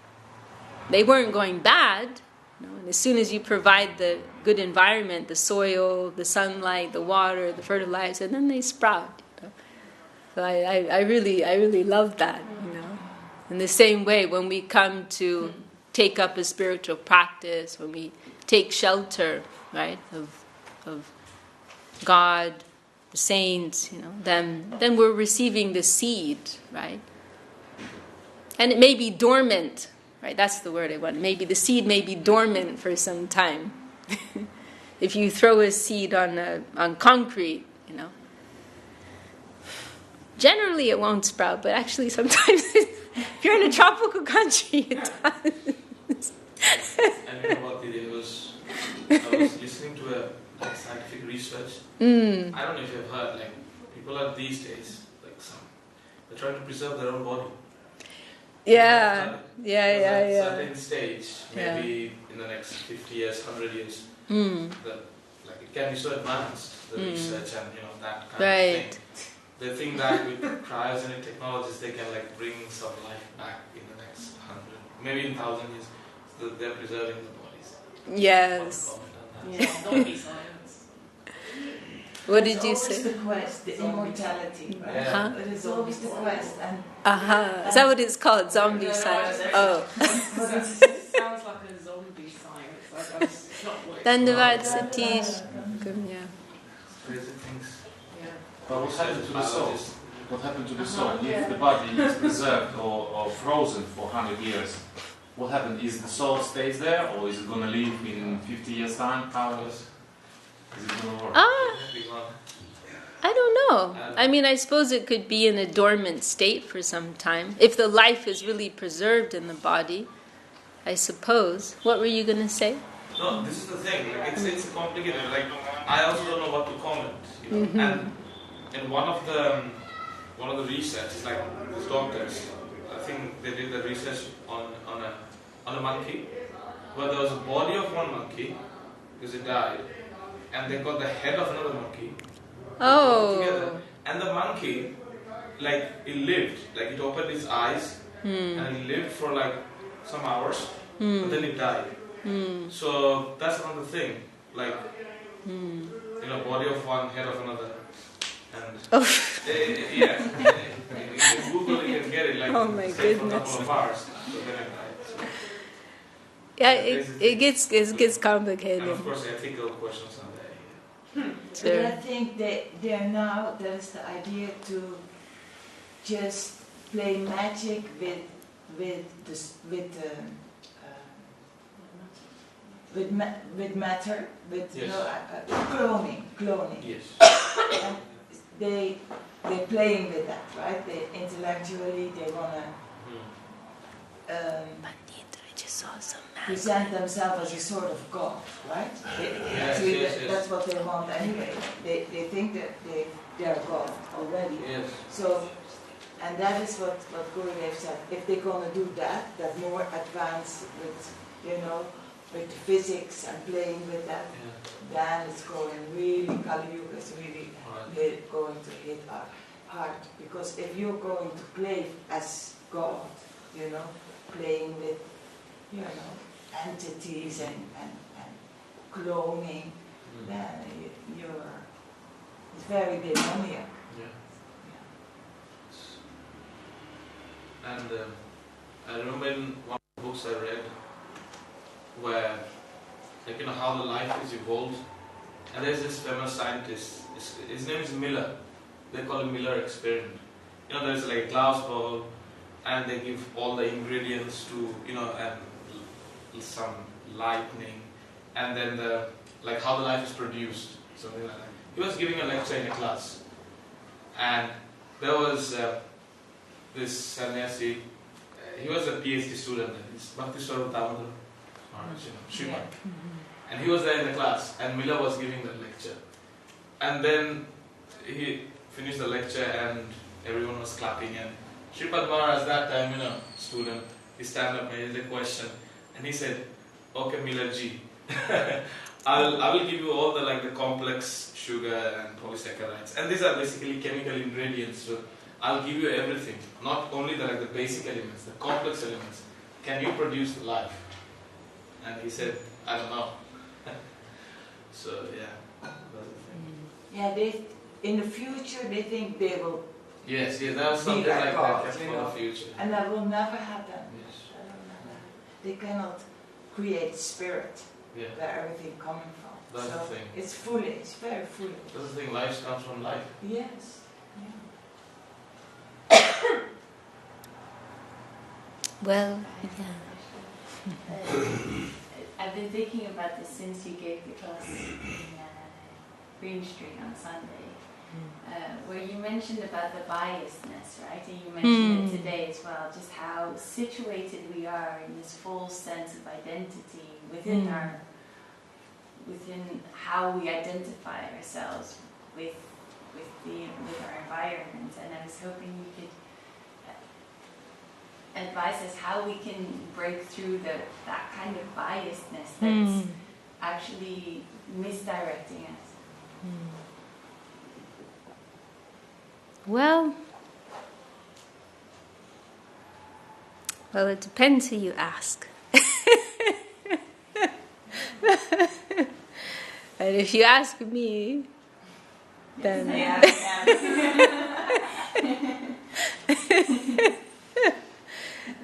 They weren't going bad. And as soon as you provide the good environment, the soil, the sunlight, the water, the fertilizer, then they sprout. So I really love that. In the same way, when we come to take up a spiritual practice, when we take shelter, right, of God, the saints, then we're receiving the seed, right? And it may be dormant, right? That's the word I want. Maybe the seed may be dormant for some time. If you throw a seed on concrete, generally it won't sprout, but actually sometimes if you're in a tropical country, it does. And what they did was, I was listening to a scientific research. I don't know if you've heard, people are these days, they're trying to preserve their own body. Yeah. At a certain stage, maybe in the next 50 years, 100 years, it can be so advanced, the research and that kind of thing. They think that with cryogenic technologies, they can bring some life back in the next 100, maybe in 1,000 years. So they're preserving the bodies. Yes. Zombie science. What did you say? It's always the quest, the immortality, right? Huh? It is always the quest. And Is that what it's called? Zombie science? Oh. It sounds like a zombie science. It's not what it's Dandavad Satish. Yeah. Crazy things. But what happened to the soul? What happened to the soul? If the body is preserved or frozen for 100 years, what happened? Is the soul stays there, or is it going to leave in 50 years' time? How is it going to work? I don't know. I mean, I suppose it could be in a dormant state for some time. If the life is really preserved in the body, I suppose. What were you going to say? No, this is the thing. It's complicated. I also don't know what to comment. And one of the research is these doctors. I think they did the research on a monkey, where there was a body of one monkey because it died, and they got the head of another monkey. Together, and the monkey, it lived, it opened its eyes, and it lived for some hours, but then it died. So that's another thing, body of one, head of another. And in Google you can get it oh my goodness. for a couple of hours. So then it died. So. Yeah, it gets complicated. And of course ethical questions are there. But I think there is the idea to just play magic with matter, cloning. Yes. And they're playing with that, right? They intellectually they wanna present themselves as a sort of god, right? Yes. That's what they want anyway. They think that they're God already. Yes. So, and that is what Gurudev said. If they're gonna do that more advanced with the physics and playing with that, then it's going really, Kali Yuga is really going to hit our heart. Because if you're going to play as God, playing with entities and cloning, then it's very demoniac. And I remember in one of the books I read where, like, how the life is evolved. And there's this famous scientist, his name is Miller. They call it Miller experiment. There's like a glass bowl, and they give all the ingredients to, and some lightning, and then how the life is produced, something like that. He was giving a lecture in a class, and there was this sannyasi. He was a PhD student. He's Bhakti Śrīyukta. And he was there in the class, and Miller was giving the lecture. And then he finished the lecture, and everyone was clapping. And Sripad Maharaj, that time, student, he stand up and he had a question, and he said, "Okay, Miller ji, I will give you all the complex sugar and polysaccharides, and these are basically chemical ingredients. So I'll give you everything, not only the basic elements, the complex elements. Can you produce the life?" And he said, "I don't know." So that's the thing. Yeah, in the future they think they will. Yes, that was something like God, that for the future. And that will never happen. Yes. That will never happen. They cannot create spirit where everything coming from. That's the thing. It's foolish. It's very foolish. That's the thing. Life comes from life. Yes. Well, I've been thinking about this since you gave the class in Green Street on Sunday, where you mentioned about the biasness, right? And you mentioned it today as well, just how situated we are in this false sense of identity within how we identify ourselves with our environment. And I was hoping you could advise us how we can break through that kind of biasness that's actually misdirecting us. Well, it depends who you ask. And if you ask me, then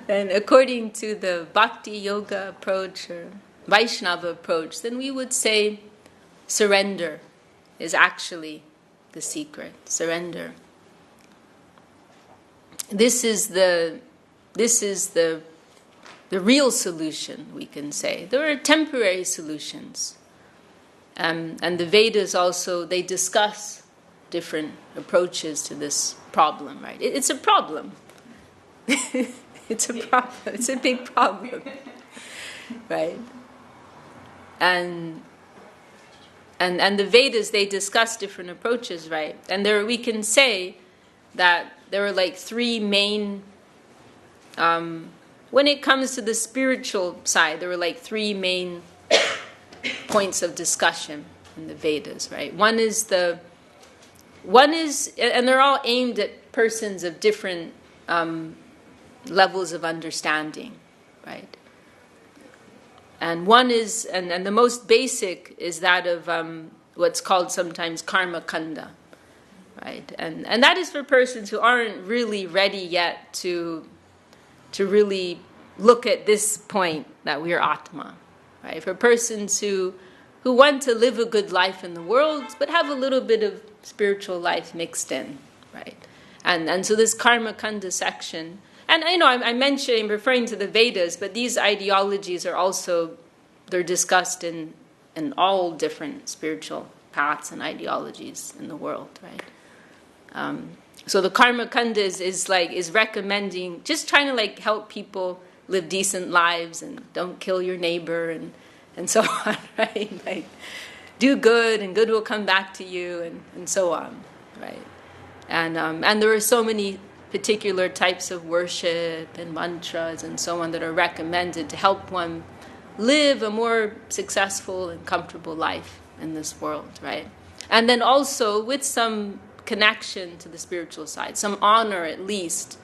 then according to the Bhakti Yoga approach or Vaishnava approach, then we would say surrender is actually the secret. Surrender. This is the real solution, we can say. There are temporary solutions. And the Vedas also, they discuss different approaches to this problem, right? It's a problem. It's a problem. It's a big problem, right? And the Vedas, they discuss different approaches, right? And we can say that there are three main. When it comes to the spiritual side, there are three main points of discussion in the Vedas, right? One is, and they're all aimed at persons of different levels of understanding, right? And one is, and the most basic is that of what's called sometimes karma kanda, right? And that is for persons who aren't really ready yet to really look at this point that we are Atma, right? For persons who want to live a good life in the world, but have a little bit of spiritual life mixed in, right? And so this karma kanda section, and I'm referring to the Vedas, but these ideologies are also, they're discussed in all different spiritual paths and ideologies in the world, right? So the karma kanda is recommending, just trying to help people live decent lives and don't kill your neighbor and so on, right? Do good and good will come back to you and so on, right? And there are so many particular types of worship and mantras and so on that are recommended to help one live a more successful and comfortable life in this world, right? And then also with some connection to the spiritual side, some honor at least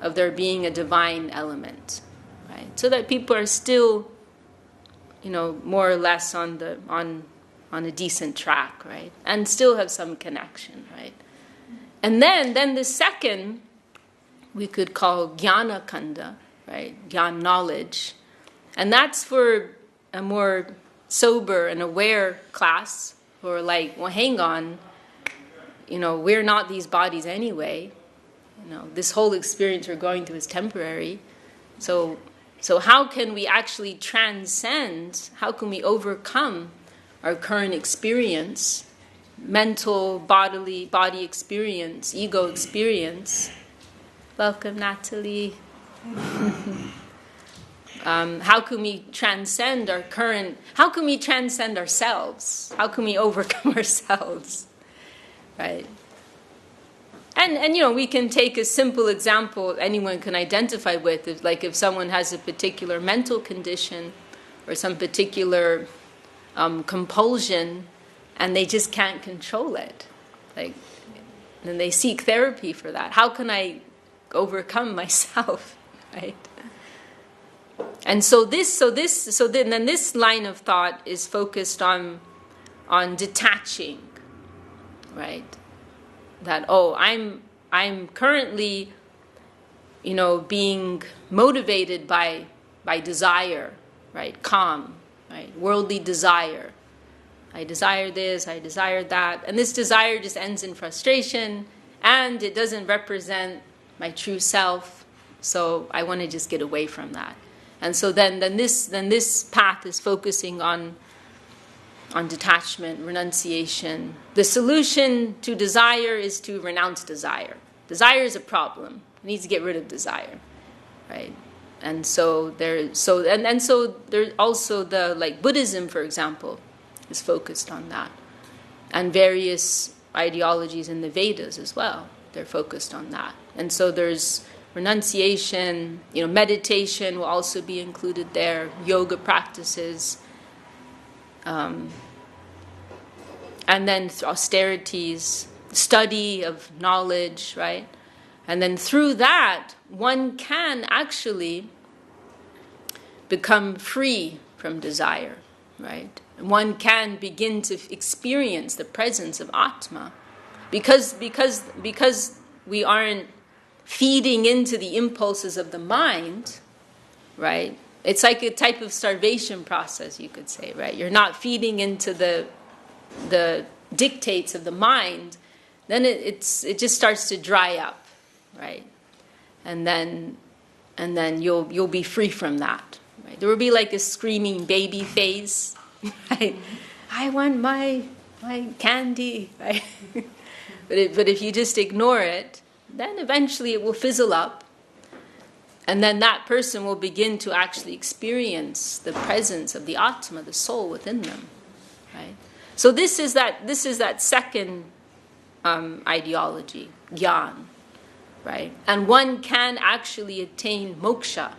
of there being a divine element, right? right? So that people are still, more or less on a decent track, right? And still have some connection, right? And then the second we could call Jnana Kanda, right? Gyan knowledge. And that's for a more sober and aware class who are like, well, hang on, we're not these bodies anyway. This whole experience we're going through is temporary. So how can we actually transcend, how can we overcome our current experience, mental, body experience, ego experience? Welcome, Natalie. How can we transcend how can we transcend ourselves? How can we overcome ourselves? Right? And we can take a simple example anyone can identify with. If someone has a particular mental condition or some particular compulsion and they just can't control it. And they seek therapy for that. How can I overcome myself? Right? And then this line of thought is focused on detaching, right? That I'm currently, being motivated by desire, right? Calm, right? Worldly desire. I desire this, I desire that, and this desire just ends in frustration, and it doesn't represent my true self. So I want to just get away from that. And so then this path is focusing on detachment, renunciation. The solution to desire is to renounce desire. Desire is a problem. It needs to get rid of desire, right? And so there's also the Buddhism, for example, is focused on that, and various ideologies in the Vedas as well. They're focused on that, and so there's renunciation. Meditation will also be included there. Yoga practices. And then austerities, study of knowledge, right? And then through that, one can actually become free from desire, right? And one can begin to experience the presence of Atma, because we aren't feeding into the impulses of the mind, right? It's like a type of starvation process, you could say, right? You're not feeding into the dictates of the mind, then it just starts to dry up, right? And then you'll be free from that, right? There will be like a screaming baby phase, right? I want my candy, right? But if you just ignore it, then eventually it will fizzle up, and then that person will begin to actually experience the presence of the Atma, the soul within them, right? So this is that second ideology, Gyan, right? And one can actually attain moksha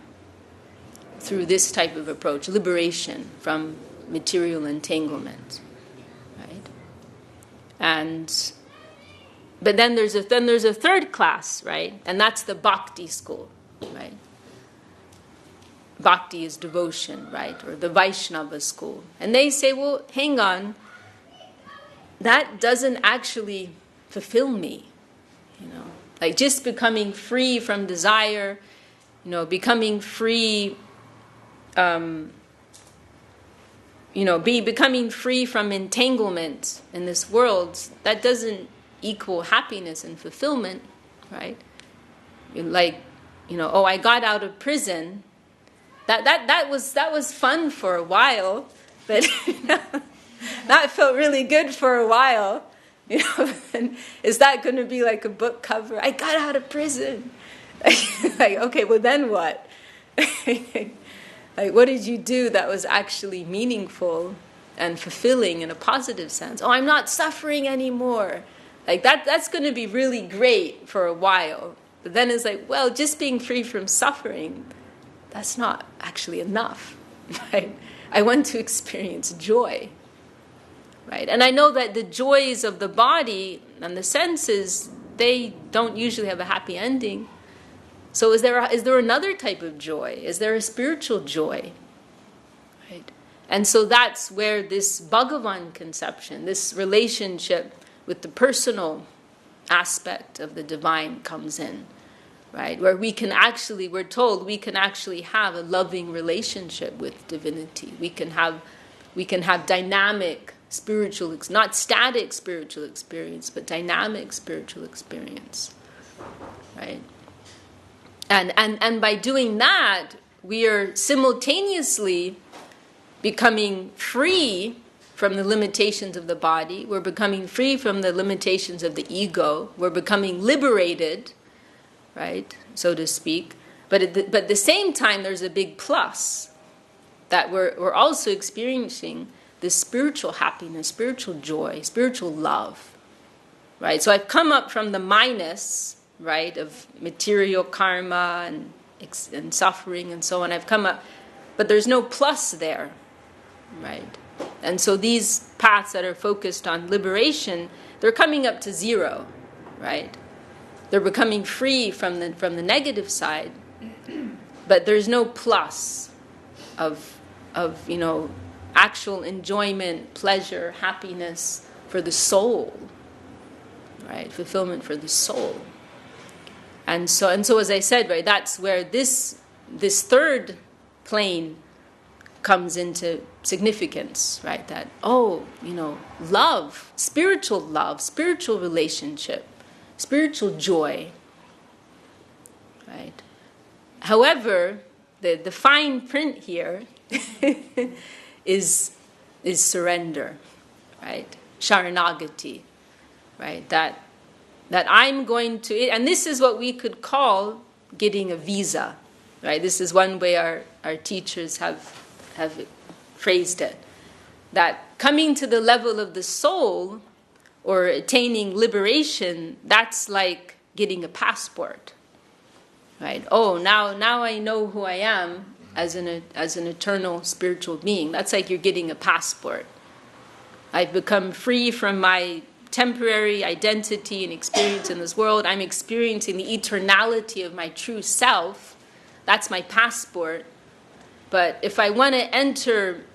through this type of approach, liberation from material entanglement, right? But then there's a third class, right? And that's the Bhakti school, right? Bhakti is devotion, right? Or the Vaishnava school. And they say, well, hang on, that doesn't actually fulfill me, Like just becoming free from desire, becoming free, becoming free from entanglement in this world, that doesn't equal happiness and fulfillment, right? I got out of prison. That was fun for a while, but that felt really good for a while. And is that going to be like a book cover? I got out of prison. Okay, well then what? What did you do that was actually meaningful and fulfilling in a positive sense? Oh, I'm not suffering anymore. That's going to be really great for a while. But then it's well, just being free from suffering, that's not actually enough, right? I want to experience joy, right? And I know that the joys of the body and the senses, they don't usually have a happy ending. So is there another type of joy? Is there a spiritual joy? Right? And so that's where this Bhagavan conception, this relationship with the personal aspect of the divine comes in, right? Where we're told we can actually have a loving relationship with divinity. We can have dynamic spiritual, not static spiritual experience, but dynamic spiritual experience, right? And by doing that, we are simultaneously becoming free from the limitations of the body. We're becoming free from the limitations of the ego. We're becoming liberated, right, so to speak. But at the same time, there's a big plus that we're also experiencing this spiritual happiness, spiritual joy, spiritual love, right? So I've come up from the minus, right, of material karma and suffering and so on. I've come up, but there's no plus there, right? And so these paths that are focused on liberation, they're coming up to zero, right? They're becoming free from the negative side, but there's no plus of actual enjoyment, pleasure, happiness for the soul, right? Fulfillment for the soul. And so as I said, right, that's where this third plane comes into significance, right? That, love, spiritual relationship, spiritual joy, right? However, the fine print here is surrender, right? Sharanagati, right? That I'm going to, and this is what we could call getting a visa, right? This is one way our teachers have phrased it. That coming to the level of the soul or attaining liberation, that's like getting a passport, right? Oh, now I know who I am as an eternal spiritual being. That's like you're getting a passport. I've become free from my temporary identity and experience in this world. I'm experiencing the eternality of my true self. That's my passport. But if I want to enter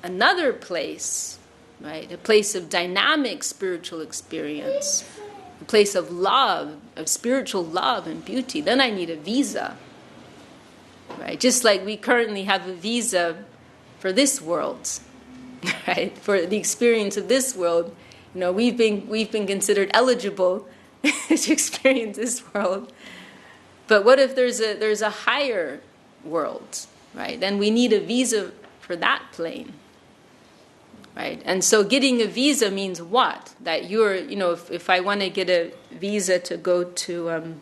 another place, right, a place of dynamic spiritual experience, a place of love, of spiritual love and beauty, then I need a visa, right? Just like we currently have a visa for this world, right? For the experience of this world, we've been considered eligible to experience this world. But what if there's a higher world? Right, then we need a visa for that plane, right? And so getting a visa means what? That you're, if I want to get a visa to go to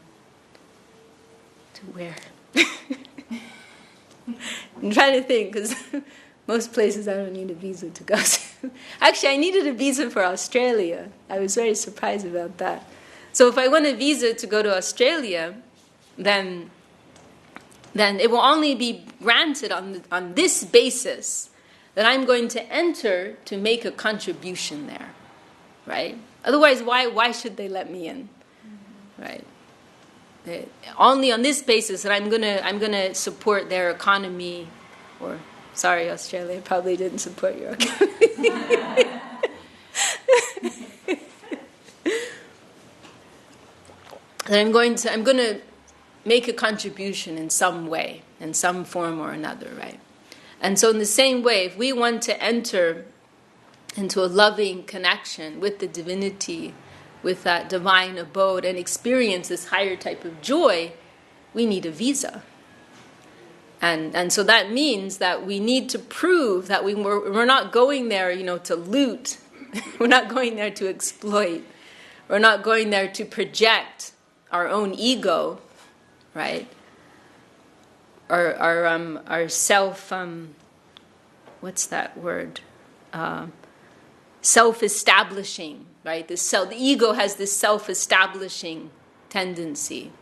where? I'm trying to think, because most places I don't need a visa to go to. Actually, I needed a visa for Australia. I was very surprised about that. So if I want a visa to go to Australia, then it will only be granted on this basis that I'm going to enter to make a contribution there, right? Otherwise, why should they let me in, right? Only on this basis that I'm gonna support their economy, or sorry, Australia probably didn't support your economy. That I'm going to make a contribution in some way, in some form or another, right? And so in the same way, if we want to enter into a loving connection with the divinity, with that divine abode, and experience this higher type of joy, we need a visa. And so that means that we need to prove that we're not going there, to loot. We're not going there to exploit. We're not going there to project our own ego, right? Our self, what's that word? Self-establishing, right? The ego has this self-establishing tendency,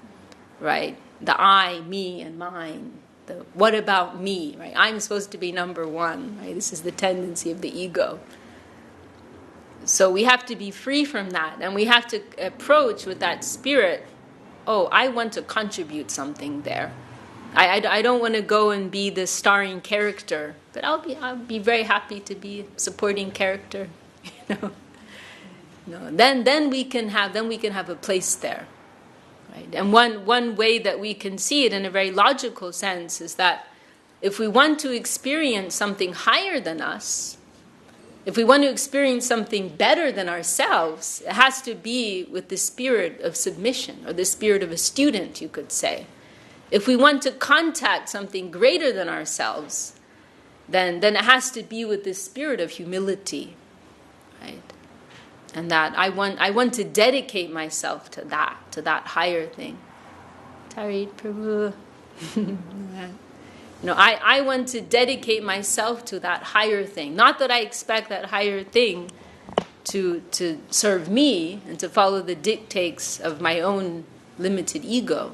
right? The I, me, and mine. The what about me, right? I'm supposed to be number one, right? This is the tendency of the ego. So we have to be free from that, and we have to approach with that spirit. oh, I want to contribute something there. I don't want to go and be the starring character, but I'll be very happy to be a supporting character, you know. No, then we can have a place there, right? And one way that we can see it in a very logical sense is that if we want to experience something higher than us, if we want to experience something better than ourselves, it has to be with the spirit of submission, or the spirit of a student, you could say. If we want to contact something greater than ourselves, then it has to be with the spirit of humility, right? And that I want to dedicate myself to that higher thing. Tarit Prabhu. I want to dedicate myself to that higher thing. Not that I expect that higher thing to serve me and to follow the dictates of my own limited ego.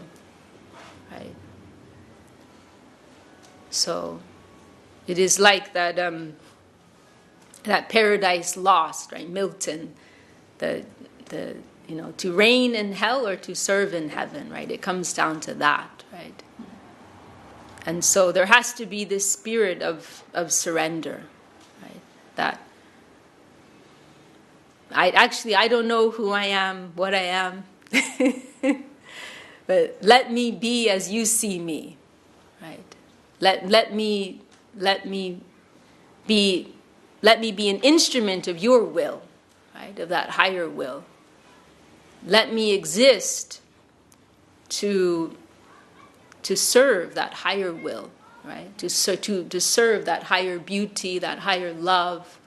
Right? So it is like that Paradise Lost, right? Milton, to reign in hell or to serve in heaven, right? It comes down to that, right? And so there has to be this spirit of surrender, right? That I don't know who I am, what I am, but let me be as you see me, right? Let me be an instrument of your will, right? Of that higher will. Let me exist to serve that higher will, right? To serve that higher beauty, that higher love,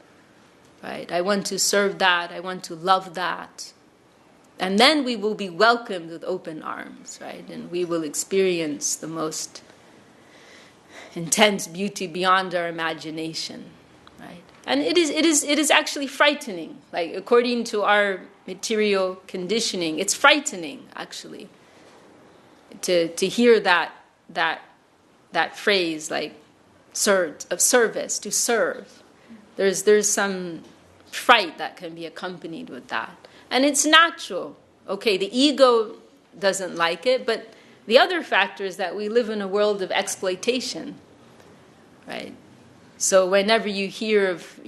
right? I want to serve that. I want to love that. And then we will be welcomed with open arms, right? And we will experience the most intense beauty beyond our imagination, right? And it is actually frightening. Like, according to our material conditioning, it's frightening, actually, to hear that phrase, like, of service, to serve. There's some fright that can be accompanied with that. And it's natural. Okay, the ego doesn't like it, but the other factor is that we live in a world of exploitation, right? So whenever you hear of,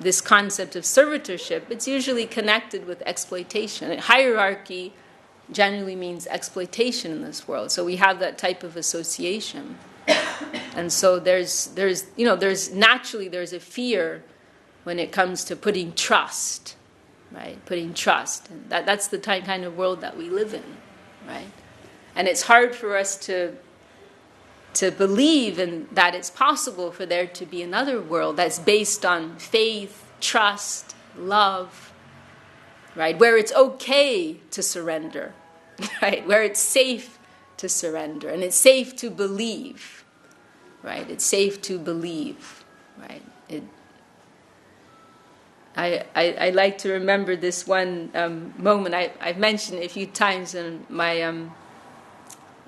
this concept of servitorship, it's usually connected with exploitation. And hierarchy generally means exploitation in this world. So we have that type of association. And so there's a fear when it comes to putting trust, right? Putting trust. And that's the kind of world that we live in, right? And it's hard for us to believe in that it's possible for there to be another world that's based on faith, trust, love, right? Where it's okay to surrender, right? Where it's safe to surrender, and it's safe to believe, right? It's safe to believe, right? I like to remember this one moment. I've mentioned it a few times in my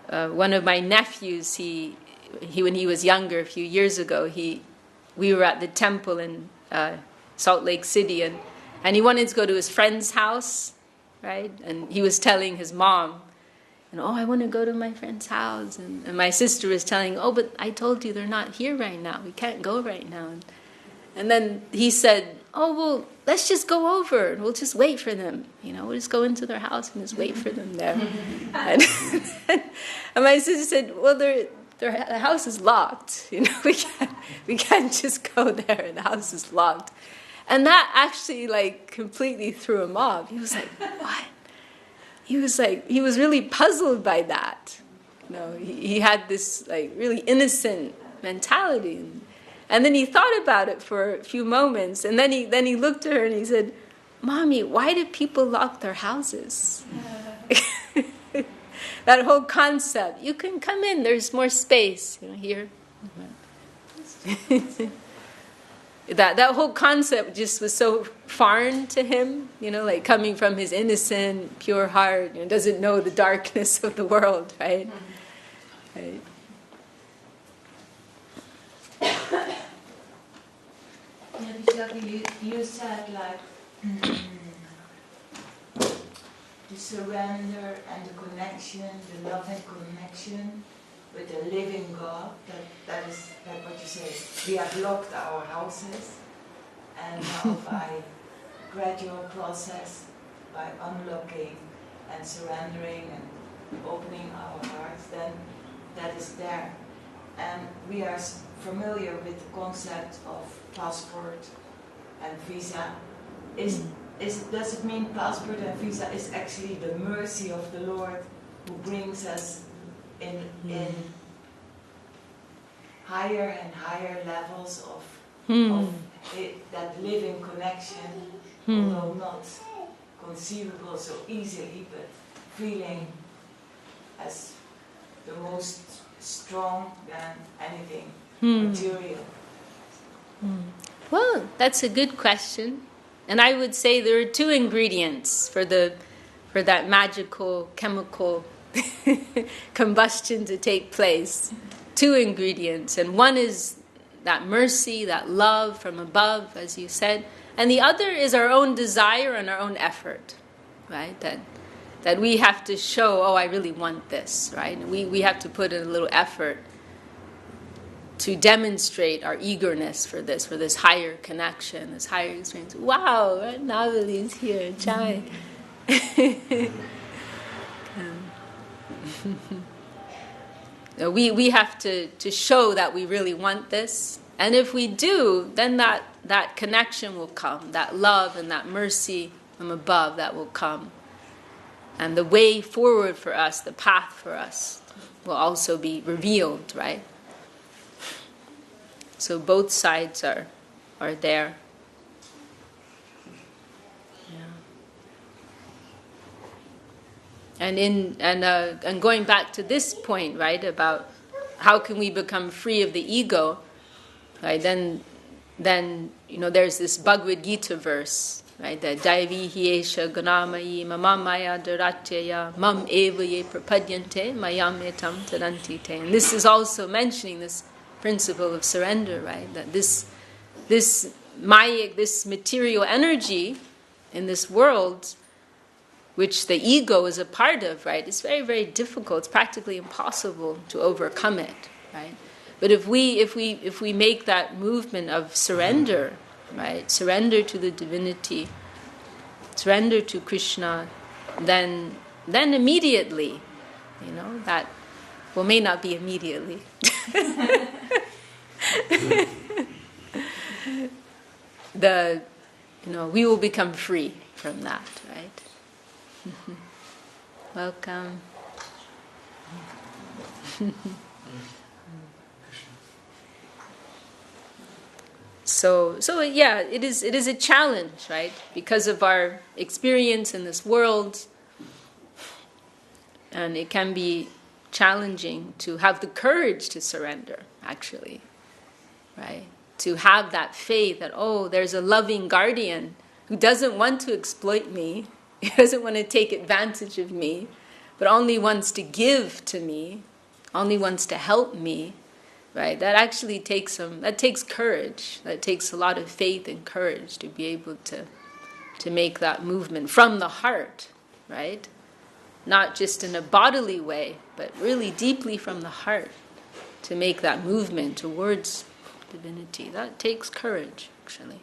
one of my nephews. He when he was younger, a few years ago, we were at the temple in Salt Lake City, and he wanted to go to his friend's house, right? And he was telling his mom, I want to go to my friend's house. And my sister was telling, but I told you they're not here right now. We can't go right now. And then he said, well, let's just go over and we'll just wait for them. We'll just go into their house and just wait for them there. and my sister said, well, the house is locked. We can't just go there. The house is locked. And that actually completely threw him off. He was like, what? He was really puzzled by that. He had this really innocent mentality. And then he thought about it for a few moments, and then he looked at her and he said, Mommy, why do people lock their houses? That whole concept, you can come in, there's more space, here. That whole concept just was so foreign to him, coming from his innocent, pure heart, doesn't know the darkness of the world, right? Right. Vishakha, you said the surrender and the connection, the loving connection with the living God, that is like what you say, we have locked our houses, and now by gradual process, by unlocking and surrendering and opening our hearts, then that is there. And we are familiar with the concept of passport and visa. Does it mean passport and visa is actually the mercy of the Lord who brings us in higher and higher levels of that living connection, although not conceivable so easily, but feeling as the most strong than anything material? Well, that's a good question. And I would say there are two ingredients for that magical chemical combustion to take place. Two ingredients. And one is that mercy, that love from above, as you said. And the other is our own desire and our own effort, right? That we have to show, I really want this, right? We have to put in a little effort to demonstrate our eagerness for this higher connection, this higher experience. Wow, right? Navali is here, Chai. We have to show that we really want this. And if we do, then that connection will come, that love and that mercy from above that will come. And the way forward for us, the path for us, will also be revealed, right? So both sides are there. Yeah. And going back to this point, right, about how can we become free of the ego, right? Then there's this Bhagavad Gita verse, right? That Daivi hiesha ganamayi mamamaya duratyaya mam eva ye prapadyante mayam etam tadantite. And this is also mentioning this principle of surrender, right? That this material energy in this world, which the ego is a part of, right? It's very, very difficult. It's practically impossible to overcome it, right? But if we make that movement of surrender, right? Surrender to the divinity, surrender to Krishna, then immediately, that, well, may not be immediately. We will become free from that, right? Welcome. So yeah, it is a challenge, right? Because of our experience in this world, and it can be challenging to have the courage to surrender, actually, right? To have that faith that, there's a loving guardian who doesn't want to exploit me, he doesn't want to take advantage of me, but only wants to give to me, only wants to help me, right? That actually takes courage. That takes a lot of faith and courage to be able to make that movement from the heart, right? Not just in a bodily way, but really deeply from the heart, to make that movement towards divinity. That takes courage, actually.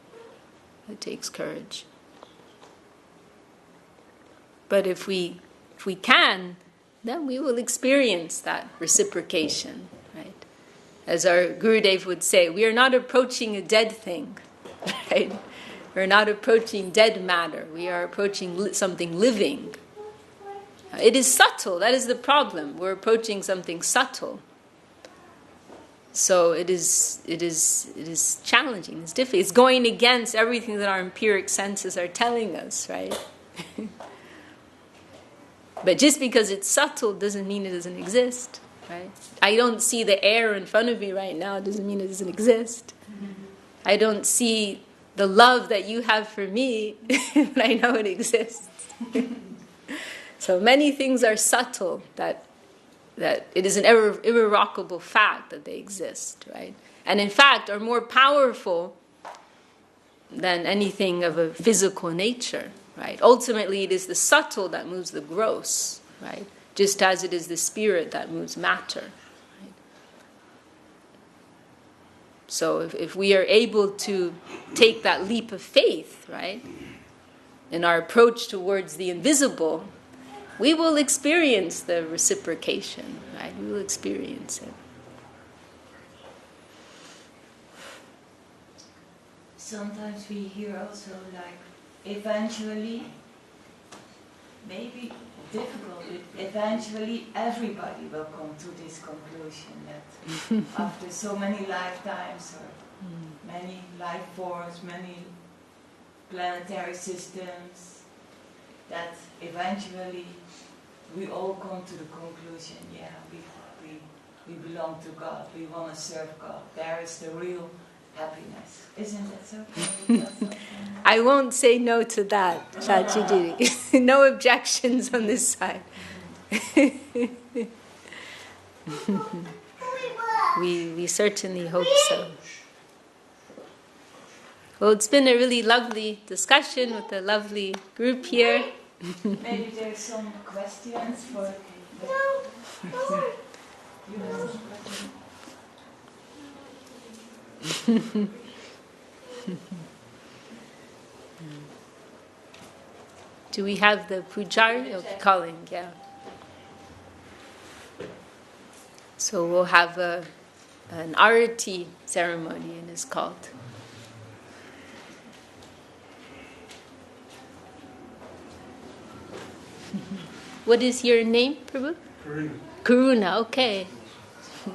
It takes courage. But if we can, then we will experience that reciprocation, right? As our Gurudev would say, we are not approaching a dead thing, right? We're not approaching dead matter. We are approaching something living. It is subtle. That is the problem. We're approaching something subtle. So it is challenging. It's difficult. It's going against everything that our empiric senses are telling us, right? But just because it's subtle doesn't mean it doesn't exist, right? I don't see the air in front of me right now. It doesn't mean it doesn't exist. I don't see the love that you have for me, but I know it exists. So many things are subtle that it is an irrevocable fact that they exist, right? And in fact are more powerful than anything of a physical nature, right? Ultimately, it is the subtle that moves the gross, right? Just as it is the spirit that moves matter. Right? So if we are able to take that leap of faith, right, in our approach towards the invisible, we will experience the reciprocation, right? We will experience it. Sometimes we hear also like eventually, maybe difficult, eventually everybody will come to this conclusion that after so many lifetimes or many life forms, many planetary systems, that eventually we all come to the conclusion, yeah, we belong to God, we want to serve God. There is the real happiness. Isn't that so? I won't say no to that, Chachidiri. No objections on this side. we certainly hope so. Well, it's been a really lovely discussion with a lovely group here. Maybe there's some questions for Do we have the pujari? Oh, calling, yeah. So we'll have an arati ceremony, and it's called. What is your name, Prabhu? Karuna. Karuna, okay.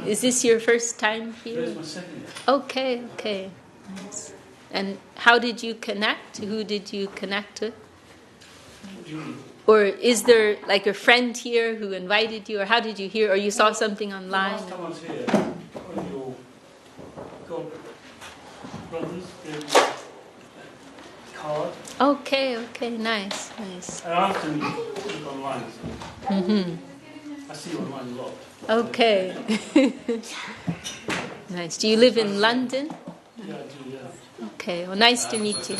Is this your first time here? This is my second year. Okay. Nice. And how did you connect? Who did you connect with? What do you mean? Or is there like a friend here who invited you, or how did you hear, or you saw something online? Last time I was here, one of your brothers gave me a card. Okay, nice. I often look online, so I see you online a lot. Okay. Nice. Do you live in London? Yeah, I do, yeah. Okay, well, nice to meet you.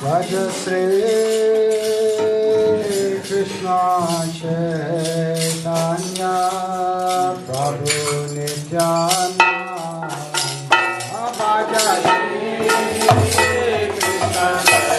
Raja Shri Krishna Chaitanya Prabhu Nityananda Raja Shri Krishna Chaitanya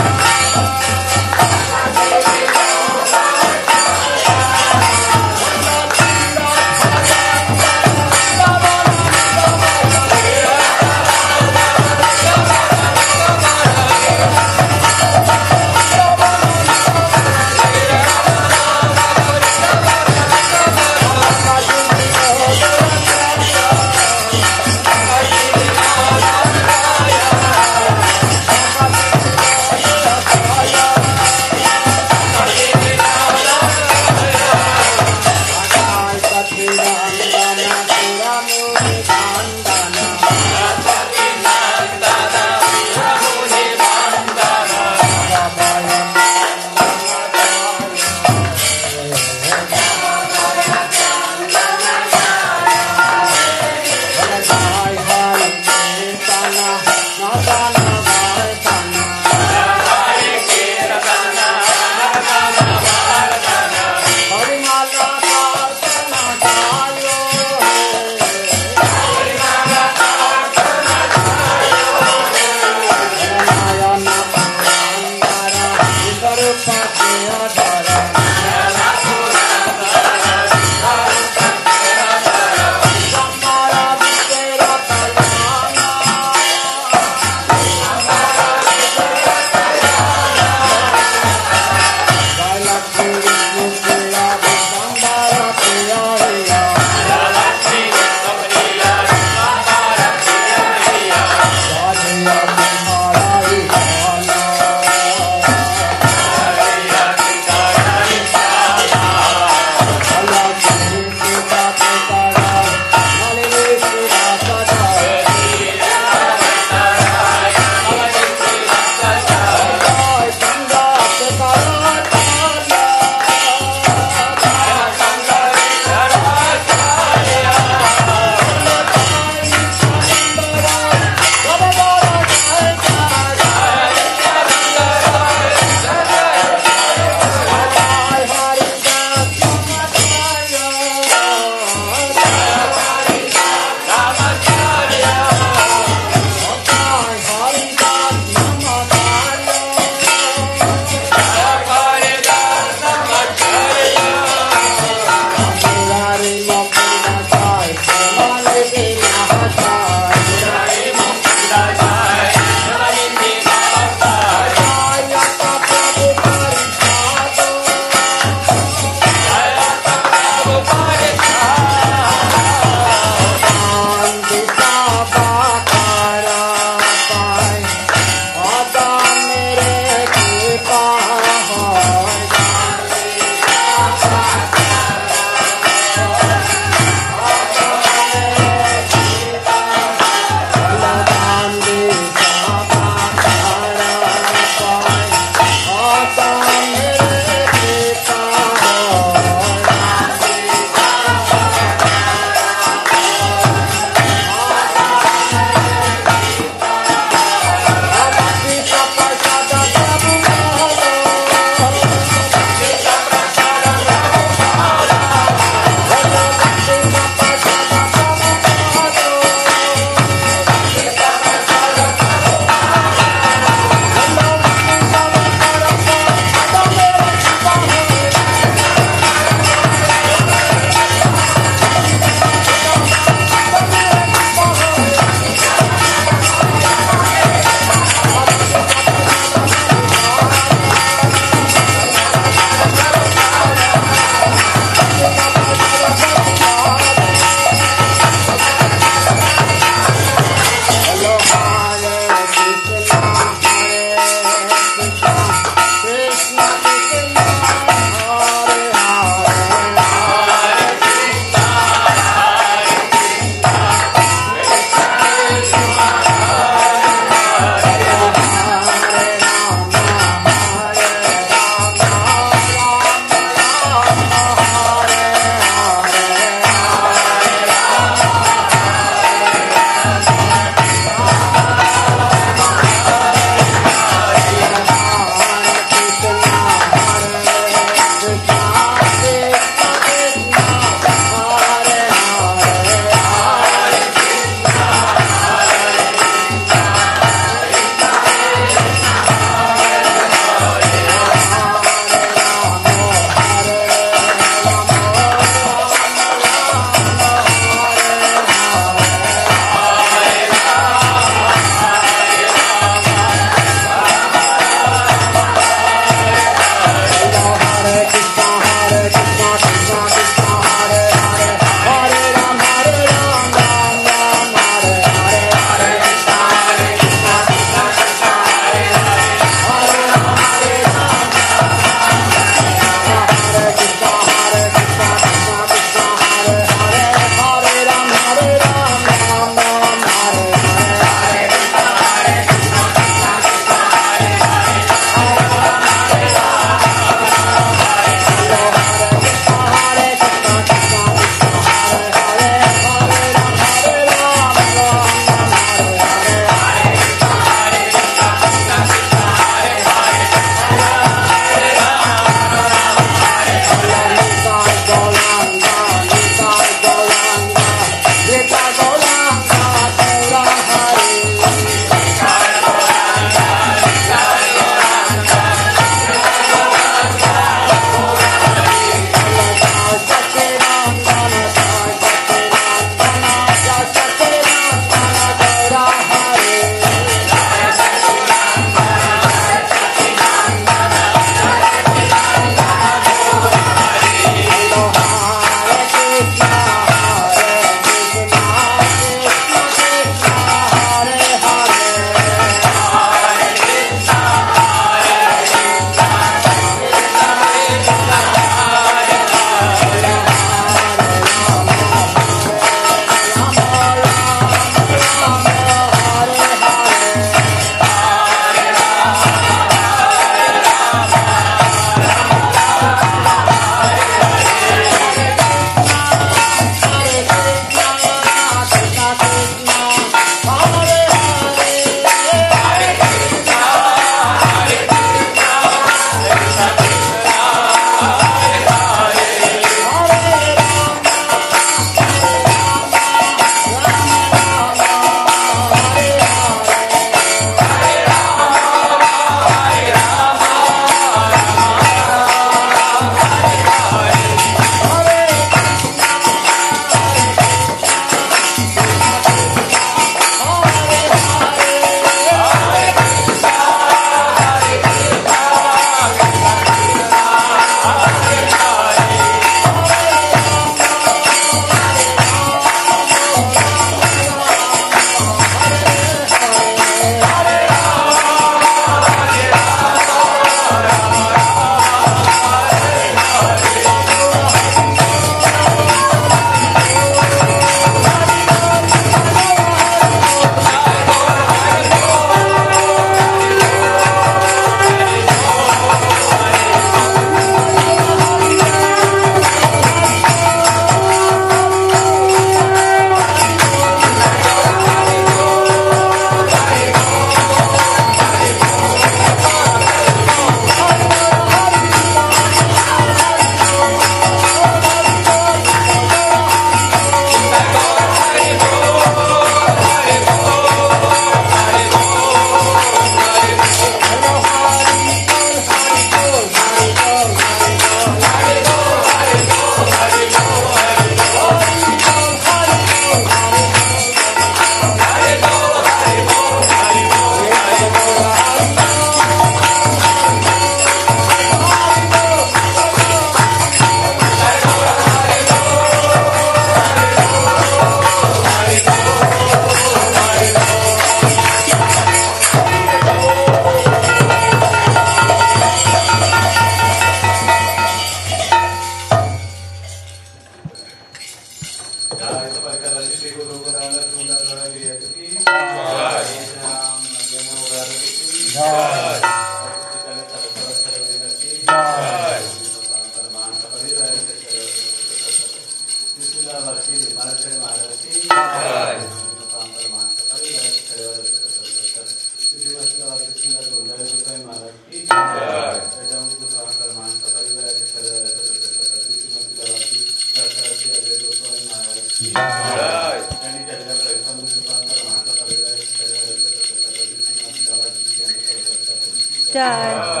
Jai